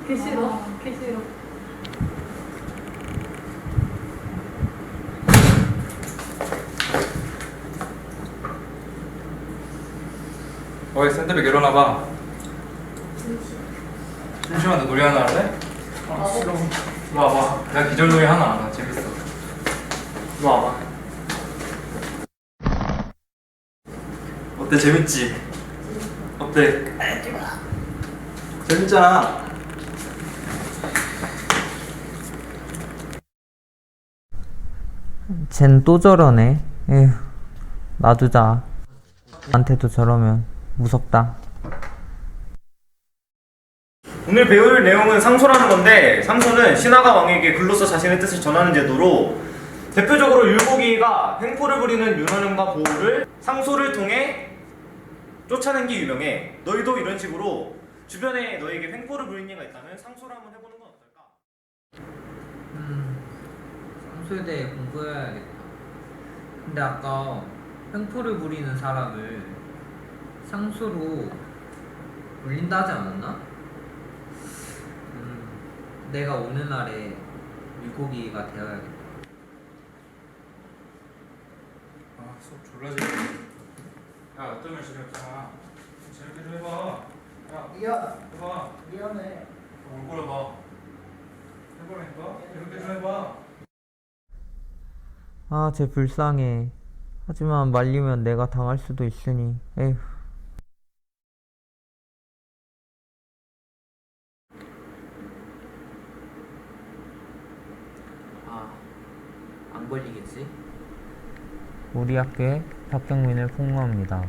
개 싫어. 개 싫어. 어이 샌드백 일어나봐. 심심한데 놀이 하나 할래? 싫어. 이리 와봐. 내가 기절놀이 하나 알아. 재밌어. 이리 와봐. 어때? 재밌지? 어때? 재밌잖아. 쟨 또 저러네. 에휴, 놔두자. 나한테도 저러면 무섭다. 오늘 배울 내용은 상소라는 건데, 상소는 신하가 왕에게 글로써 자신의 뜻을 전하는 제도로, 대표적으로 율곡이가 횡포를 부리는 윤원음과 보호를 상소를 통해 쫓아낸 게 유명해. 너희도 이런 식으로 주변에 너에게 횡포를 부리는 이가 있다면 상소를 한번 해보는 건 어떨까? 상소에 대해 공부해야겠다. 근데 아까 횡포를 부리는 사람을 상소로 울린다 하지 않았나? 내가 어느 날에 율곡이가 되어야겠다. 수업 졸라 재밌네. 야, 어떤 말 재미없잖아. 재밌게 좀 해봐. 야, 해봐. 미안해. 얼굴 해봐. 해봐. 이렇게 좀 해봐. 아, 쟤 불쌍해. 하지만 말리면 내가 당할 수도 있으니, 에휴. 안 걸리겠지? 우리 학교에 박경민을 폭로합니다.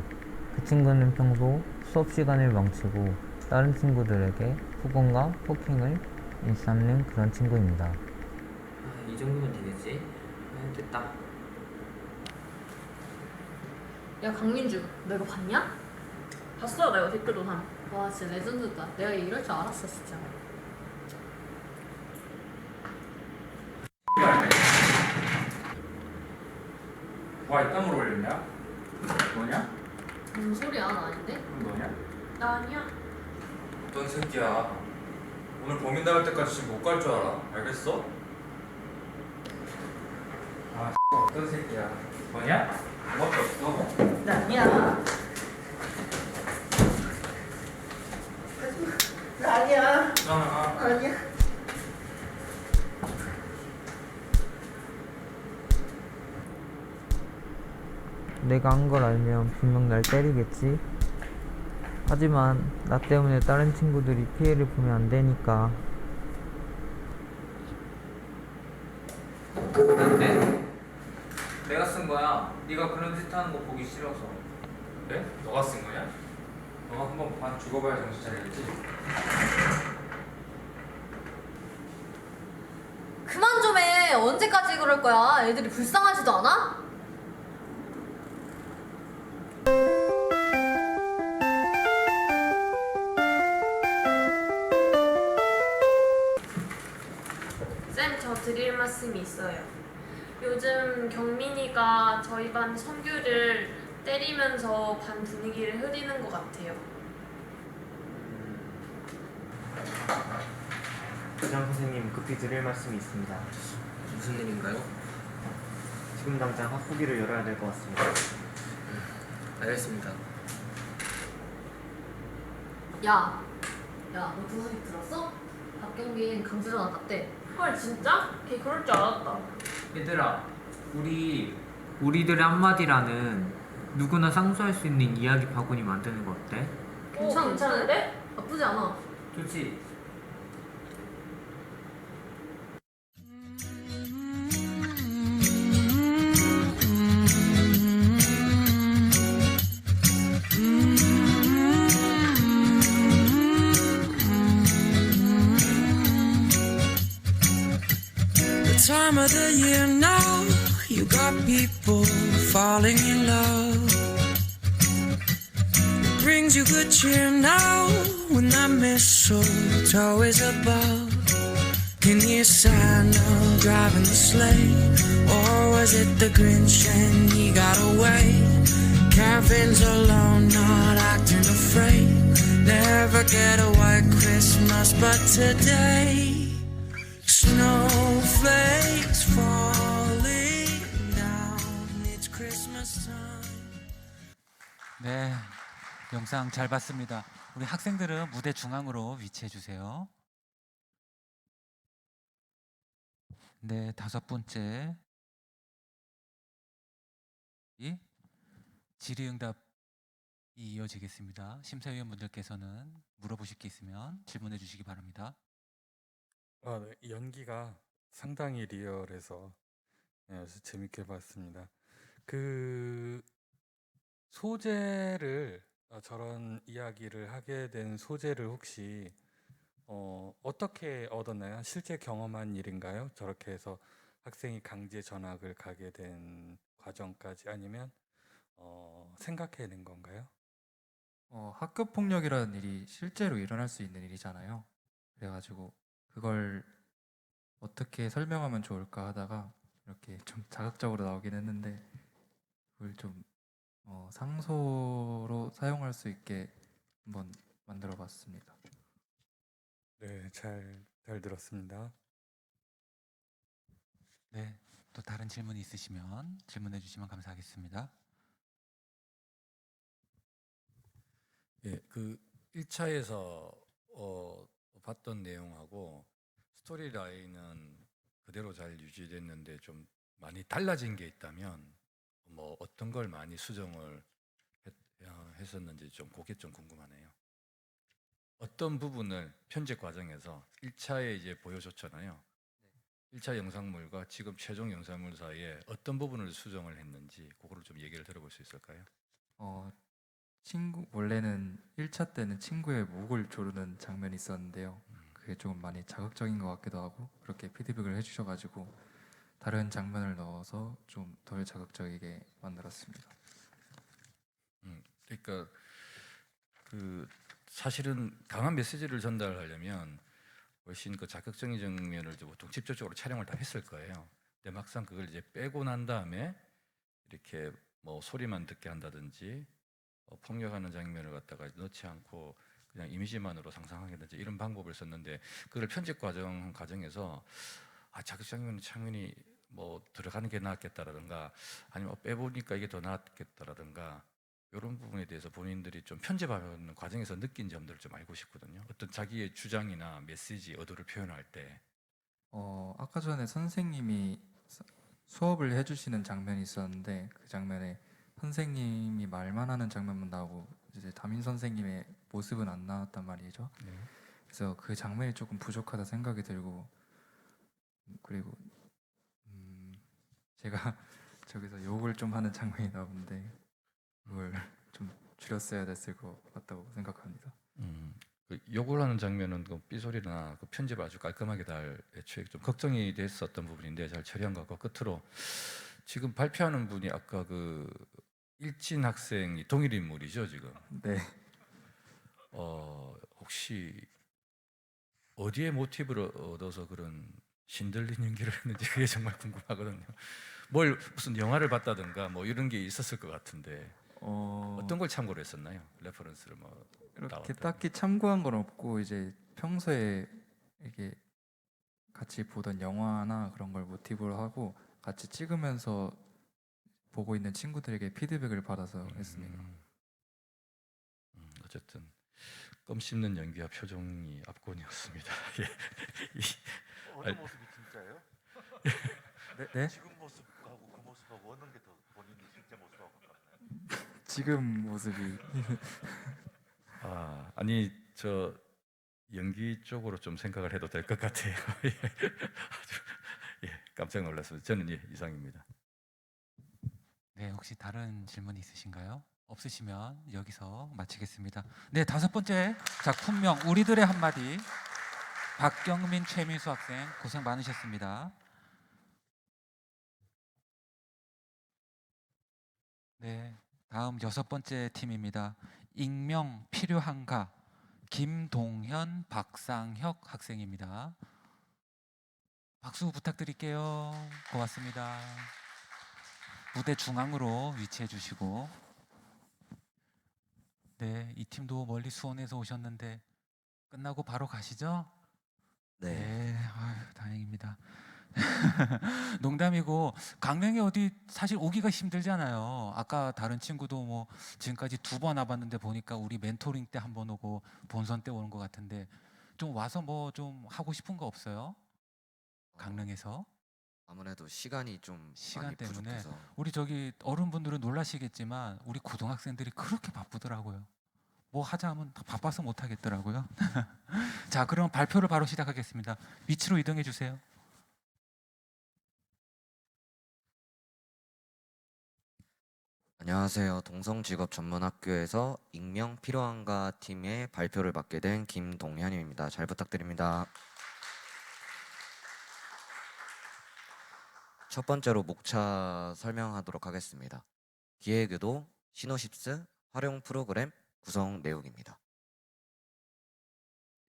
그 친구는 평소 수업 시간을 망치고 다른 친구들에게 폭언과 폭행을 일삼는 그런 친구입니다. 이 정도면 되겠지? 됐다. 야 강민주, 너 이거 봤냐? 봤어, 내가 댓글도 한. 와 진짜 레전드다. 내가 이럴 줄 알았어 진짜. 와, 이딴 걸 올렸냐? 너냐? 무슨 소리야? 나 아닌데? 그럼 너냐? 나 아니야. 어떤 새끼야. 오늘 범인 나올 때까지 지금 못 갈 줄 알아. 알겠어? 아, 어떤 새끼야. 너냐? 아무것도 없어? 나 아니야. 나 아니야. 아니야. 내가 한 걸 알면 분명 날 때리겠지? 하지만 나 때문에 다른 친구들이 피해를 보면 안 되니까. 근데 내가 쓴 거야. 네가 그런 짓 하는 거 보기 싫어서. 그래? 너가 쓴 거냐? 너가 한번 반 죽어봐야 정신 차리겠지? 그만 좀 해. 언제까지 그럴 거야? 애들이 불쌍하지도 않아? 쌤, 저 드릴 말씀이 있어요. 요즘 경민이가 저희 반 성규를 때리면서 반 분위기를 흐리는 것 같아요. 부장 선생님, 급히 드릴 말씀이 있습니다. 무슨 일인가요? 지금 당장 학부기를 열어야 될 것 같습니다. 알겠습니다. 야, 너 그 소식 들었어? 박경민 강제로 나갔대. 헐, 진짜? 걔 그럴 줄 알았다. 얘들아, 우리들의 한마디라는 누구나 상수할 수 있는 이야기 바구니 만드는 거 어때? 괜찮은데? 나쁘지 않아. 좋지. Time of the year now, you got people falling in love. It brings you good cheer now when that mistletoe is above. Can you Santa driving the sleigh, or was it the Grinch and he got away? Caravans alone, not acting afraid. Never get a white Christmas, but today snowflakes falling down. It's Christmas time. 네, 영상 잘 봤습니다. 우리 학생들은 무대 중앙으로 위치해 주세요. 네, 5번째 이 질의응답이 이어지겠습니다. 심사위원분들께서는 물어보실 게 있으면 질문해 주시기 바랍니다. 네. 연기가 상당히 리얼해서 아주 재밌게 봤습니다. 그 소재를 저런 이야기를 하게 된 소재를 혹시 어떻게 얻었나요? 실제 경험한 일인가요? 저렇게 해서 학생이 강제 전학을 가게 된 과정까지, 아니면 생각해낸 건가요? 학교 폭력이라는 일이 실제로 일어날 수 있는 일이잖아요. 그래가지고 그걸 어떻게 설명하면 좋을까 하다가 이렇게 좀 자극적으로 나오긴 했는데 그걸 좀 상소로 사용할 수 있게 한번 만들어 봤습니다. 네, 잘 들었습니다. 네, 또 다른 질문이 있으시면 질문해 주시면 감사하겠습니다. 예, 그 1차에서 봤던 내용하고 스토리 라인은 그대로 잘 유지됐는데 좀 많이 달라진 게 있다면 뭐 어떤 걸 많이 수정을 했었는지 좀 그게 좀 궁금하네요. 어떤 부분을 편집 과정에서 1차에 이제 보여줬잖아요. 1차 영상물과 지금 최종 영상물 사이에 어떤 부분을 수정을 했는지 그거를 좀 얘기를 들어볼 수 있을까요? 원래는 1차 때는 친구의 목을 조르는 장면이 있었는데요. 그게 조금 많이 자극적인 것 같기도 하고 그렇게 피드백을 해주셔가지고 다른 장면을 넣어서 좀 덜 자극적이게 만들었습니다. 그러니까 그 사실은 강한 메시지를 전달하려면 훨씬 그 자극적인 장면을 보통 직접적으로 촬영을 다 했을 거예요. 근데 막상 그걸 이제 빼고 난 다음에 이렇게 뭐 소리만 듣게 한다든지 폭력하는 장면을 갖다가 넣지 않고 그냥 이미지만으로 상상하게 되지 이런 방법을 썼는데 그걸 편집 과정에서 자극적인 장면이 뭐 들어가는 게 낫겠다라든가 아니면 빼보니까 이게 더 낫겠다라든가 이런 부분에 대해서 본인들이 좀 편집하는 과정에서 느낀 점들을 좀 알고 싶거든요. 어떤 자기의 주장이나 메시지, 의도를 표현할 때. 아까 전에 선생님이 수업을 해주시는 장면이 있었는데 그 장면에 선생님이 말만 하는 장면만 나오고 이제 담임 선생님의 모습은 안 나왔단 말이죠. 그래서 그 장면이 조금 부족하다 생각이 들고 그리고 제가 저기서 욕을 좀 하는 장면이 나오는데 그걸 좀 줄였어야 됐을 것 같다고 생각합니다. 그 욕을 하는 장면은 그 삐소리나 그 편집 아주 깔끔하게 잘 애초에 좀 걱정이 됐었던 부분인데 잘 처리한 것 같고 끝으로 지금 발표하는 분이 아까 그 일진 학생이 동일 인물이죠 지금. 네. 혹시 어디에 모티브를 얻어서 그런 신들린 연기를 했는지 그게 정말 궁금하거든요. 뭘 무슨 영화를 봤다든가 뭐 이런 게 있었을 것 같은데 어떤 걸 참고로 했었나요? 레퍼런스를 뭐 이렇게 딱히 참고한 건 없고 이제 평소에 이게 같이 보던 영화나 그런 걸 모티브로 하고 같이 찍으면서 보고 있는 친구들에게 피드백을 받아서 했습니다. 어쨌든 껌 씹는 연기와 표정이 압권이었습니다. 어느 모습이 진짜예요? 네? 지금 모습하고 그 모습하고 어느 게 더 본인이 실제 모습하고 가깝나요? 지금 모습이 아니 저 연기 쪽으로 좀 생각을 해도 될 것 같아요. 아주 깜짝 놀랐습니다. 저는 이상입니다. 네, 혹시 다른 질문 있으신가요? 없으시면 여기서 마치겠습니다. 네, 5번째 작품명 우리들의 한마디 박경민, 최민수 학생 고생 많으셨습니다. 네, 다음 6번째 팀입니다. 익명 필요한가 김동현, 박상혁 학생입니다. 박수 부탁드릴게요. 고맙습니다. 무대 중앙으로 위치해 주시고 네, 이 팀도 멀리 수원에서 오셨는데 끝나고 바로 가시죠? 네, 아유, 다행입니다. 농담이고 강릉에 어디 사실 오기가 힘들잖아요. 아까 다른 친구도 뭐 지금까지 2번 와봤는데 보니까 우리 멘토링 때 한 번 오고 본선 때 오는 것 같은데 좀 와서 뭐 좀 하고 싶은 거 없어요? 강릉에서? 아무래도 시간이 좀 시간 많이 때문에 부족해서 우리 저기 어른분들은 놀라시겠지만 우리 고등학생들이 그렇게 바쁘더라고요. 뭐 하자 하면 다 바빠서 못 하겠더라고요. 자, 그럼 발표를 바로 시작하겠습니다. 위치로 이동해 주세요. 안녕하세요. 동성직업전문학교에서 익명 필요한가 팀의 발표를 맡게 된 김동현입니다. 잘 부탁드립니다. 첫 번째로 목차 설명하도록 하겠습니다. 기획의도, 시노십스, 활용 프로그램, 구성 내용입니다.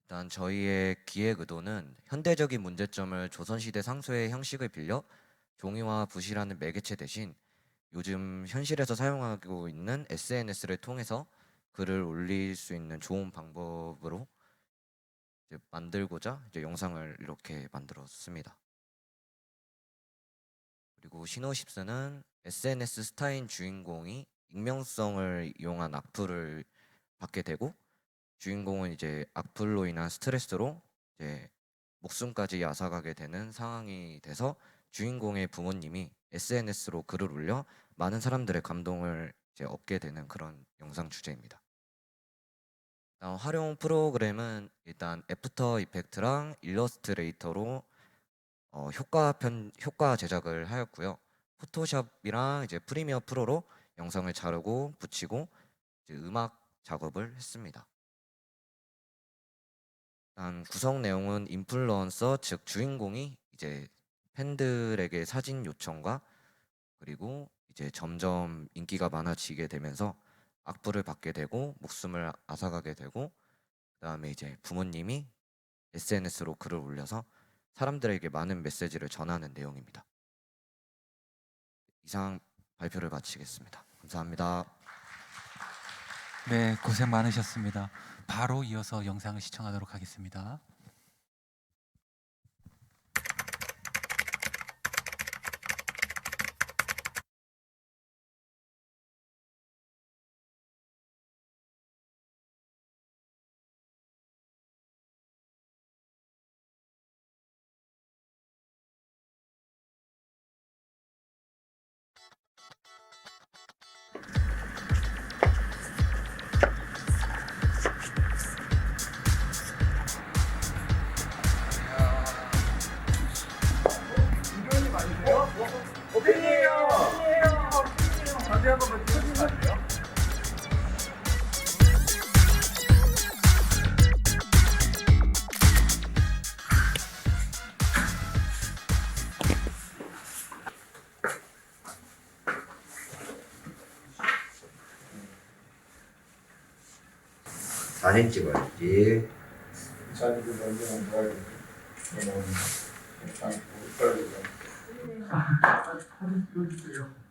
일단 저희의 기획의도는 현대적인 문제점을 조선시대 상소의 형식을 빌려 종이와 붓이라는 매개체 대신 요즘 현실에서 사용하고 있는 SNS를 통해서 글을 올릴 수 있는 좋은 방법으로 이제 만들고자 이제 영상을 이렇게 만들었습니다. 그리고 시노십스는 SNS 스타인 주인공이 익명성을 이용한 악플을 받게 되고 주인공은 이제 악플로 인한 스트레스로 이제 목숨까지 앗아가게 되는 상황이 돼서 주인공의 부모님이 SNS로 글을 올려 많은 사람들의 감동을 이제 얻게 되는 그런 영상 주제입니다. 활용 프로그램은 일단 애프터 이펙트랑 일러스트레이터로 효과 제작을 하였고요. 포토샵이랑 이제 프리미어 프로로 영상을 자르고 붙이고 이제 음악 작업을 했습니다. 일단 구성 내용은 인플루언서 즉 주인공이 이제 팬들에게 사진 요청과 그리고 이제 점점 인기가 많아지게 되면서 악플을 받게 되고 목숨을 앗아가게 되고 그다음에 이제 부모님이 SNS로 글을 올려서 사람들에게 많은 메시지를 전하는 내용입니다. 이상 발표를 마치겠습니다. 감사합니다. 네, 고생 많으셨습니다. 바로 이어서 영상을 시청하도록 하겠습니다. 팬이에요. 다시 한 번만 찍어주시면 안 돼요? 사진 찍어야지. 자리를 먼저 먹어야 돼. 사진 찍어주세요.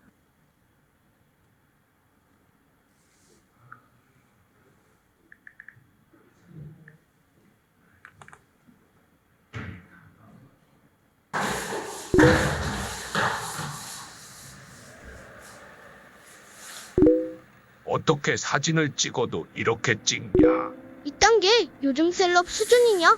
어떻게 사진을 찍어도 이렇게 찍냐? 이딴 게 요즘 셀럽 수준이냐?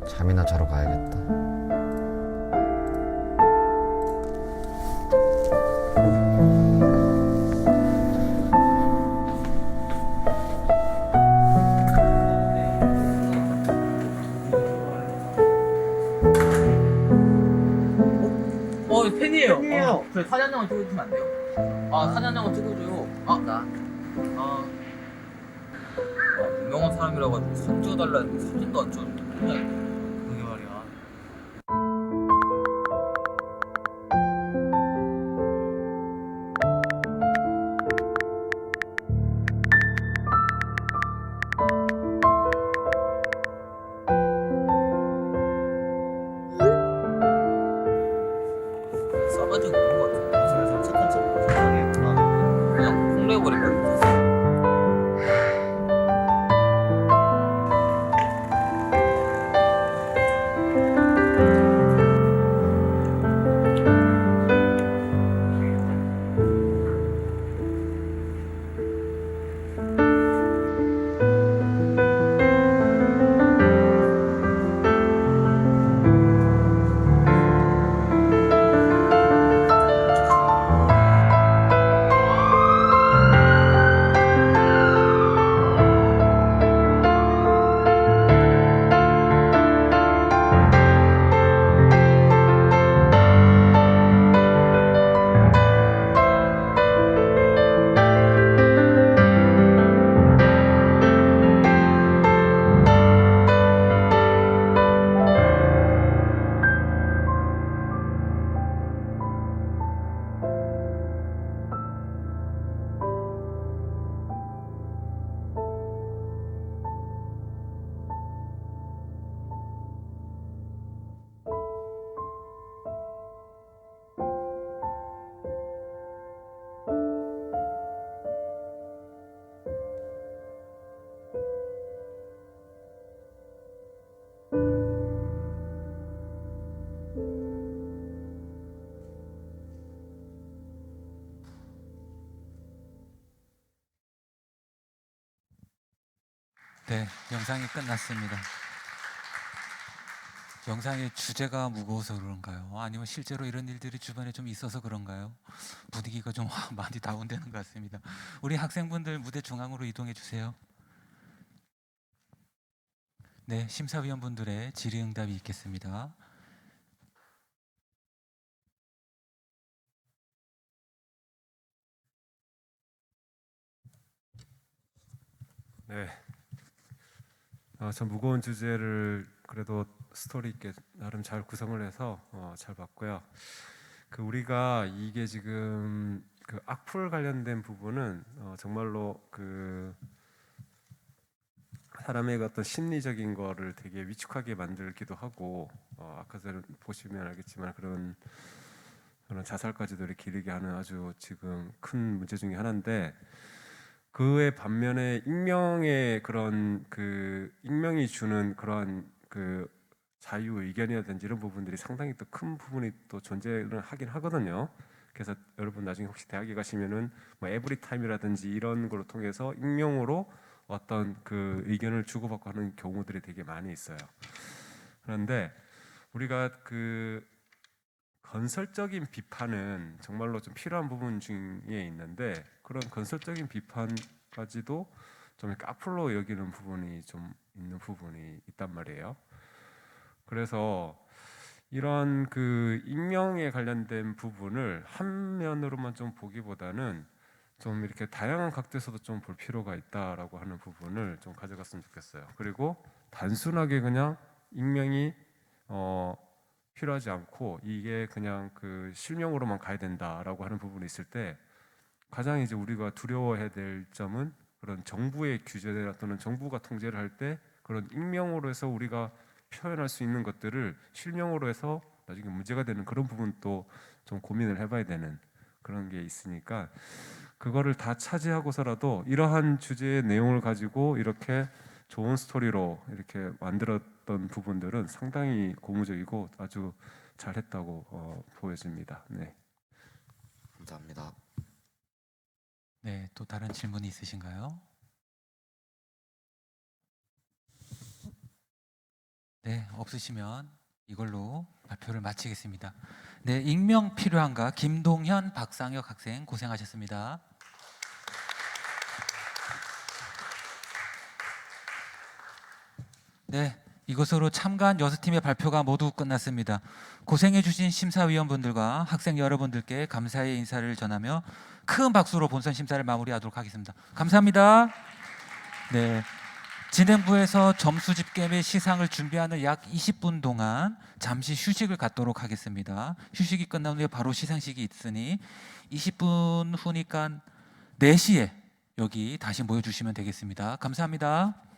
잠이나 자러 가야겠다. 팬이에요. 저희 사진 한 장만 찍어주시면 안 돼요? 사진 한 장만 찍어줘요. 유명한 사람이라 가지고 사진 찍어달라 했는데 사진도 안 찍어줬는데 그게 말이야. 싸가지고 그런 거 같아. 요즘에 착한 척 그냥 폭로해버릴 거야. 네, 영상이 끝났습니다. 영상의 주제가 무거워서 그런가요? 아니면 실제로 이런 일들이 주변에 좀 있어서 그런가요? 분위기가 좀 많이 다운되는 것 같습니다. 우리 학생분들 무대 중앙으로 이동해 주세요. 네, 심사위원분들의 질의응답이 있겠습니다. 네. 저 무거운 주제를 그래도 스토리 있게 나름 잘 구성을 해서 잘 봤고요. 그 우리가 이게 지금 그 악플 관련된 부분은 정말로 그 사람의 어떤 심리적인 거를 되게 위축하게 만들기도 하고 아까 전에 보시면 알겠지만 그런 자살까지도 이렇게 이르게 하는 아주 지금 큰 문제 중에 하나인데 그의 반면에 익명의 그런 그 익명이 주는 그런 그 자유 의견이라든지 이런 부분들이 상당히 또 큰 부분이 또 존재를 하긴 하거든요. 그래서 여러분 나중에 혹시 대학에 가시면은 뭐 에브리타임이라든지 이런 걸로 통해서 익명으로 어떤 그 의견을 주고받고 하는 경우들이 되게 많이 있어요. 그런데 우리가 그 건설적인 비판은 정말로 좀 필요한 부분 중에 있는데 그런 건설적인 비판까지도 좀 이렇게 악플로 여기는 부분이 좀 있는 부분이 있단 말이에요. 그래서 이런 그 익명에 관련된 부분을 한 면으로만 좀 보기보다는 좀 이렇게 다양한 각도에서도 좀 볼 필요가 있다라고 하는 부분을 좀 가져갔으면 좋겠어요. 그리고 단순하게 그냥 익명이 필요하지 않고 이게 그냥 그 실명으로만 가야 된다라고 하는 부분이 있을 때 가장 이제 우리가 두려워해야 될 점은 그런 정부의 규제나 또는 정부가 통제를 할 때 그런 익명으로 해서 우리가 표현할 수 있는 것들을 실명으로 해서 나중에 문제가 되는 그런 부분도 좀 고민을 해봐야 되는 그런 게 있으니까 그거를 다 차지하고서라도 이러한 주제의 내용을 가지고 이렇게 좋은 스토리로 이렇게 만들었던 부분들은 상당히 고무적이고 아주 잘했다고 보여집니다. 네. 감사합니다. 네, 또 다른 질문이 있으신가요? 네, 없으시면 이걸로 발표를 마치겠습니다. 네, 익명 필요한가? 김동현, 박상혁 학생 고생하셨습니다. 네, 이것으로 참가한 6팀의 발표가 모두 끝났습니다. 고생해주신 심사위원분들과 학생 여러분들께 감사의 인사를 전하며 큰 박수로 본선 심사를 마무리하도록 하겠습니다. 감사합니다. 네, 진행부에서 점수 집계 및 시상을 준비하는 약 20분 동안 잠시 휴식을 갖도록 하겠습니다. 휴식이 끝난 후에 바로 시상식이 있으니 20분 후니까 4시에 여기 다시 모여주시면 되겠습니다. 감사합니다.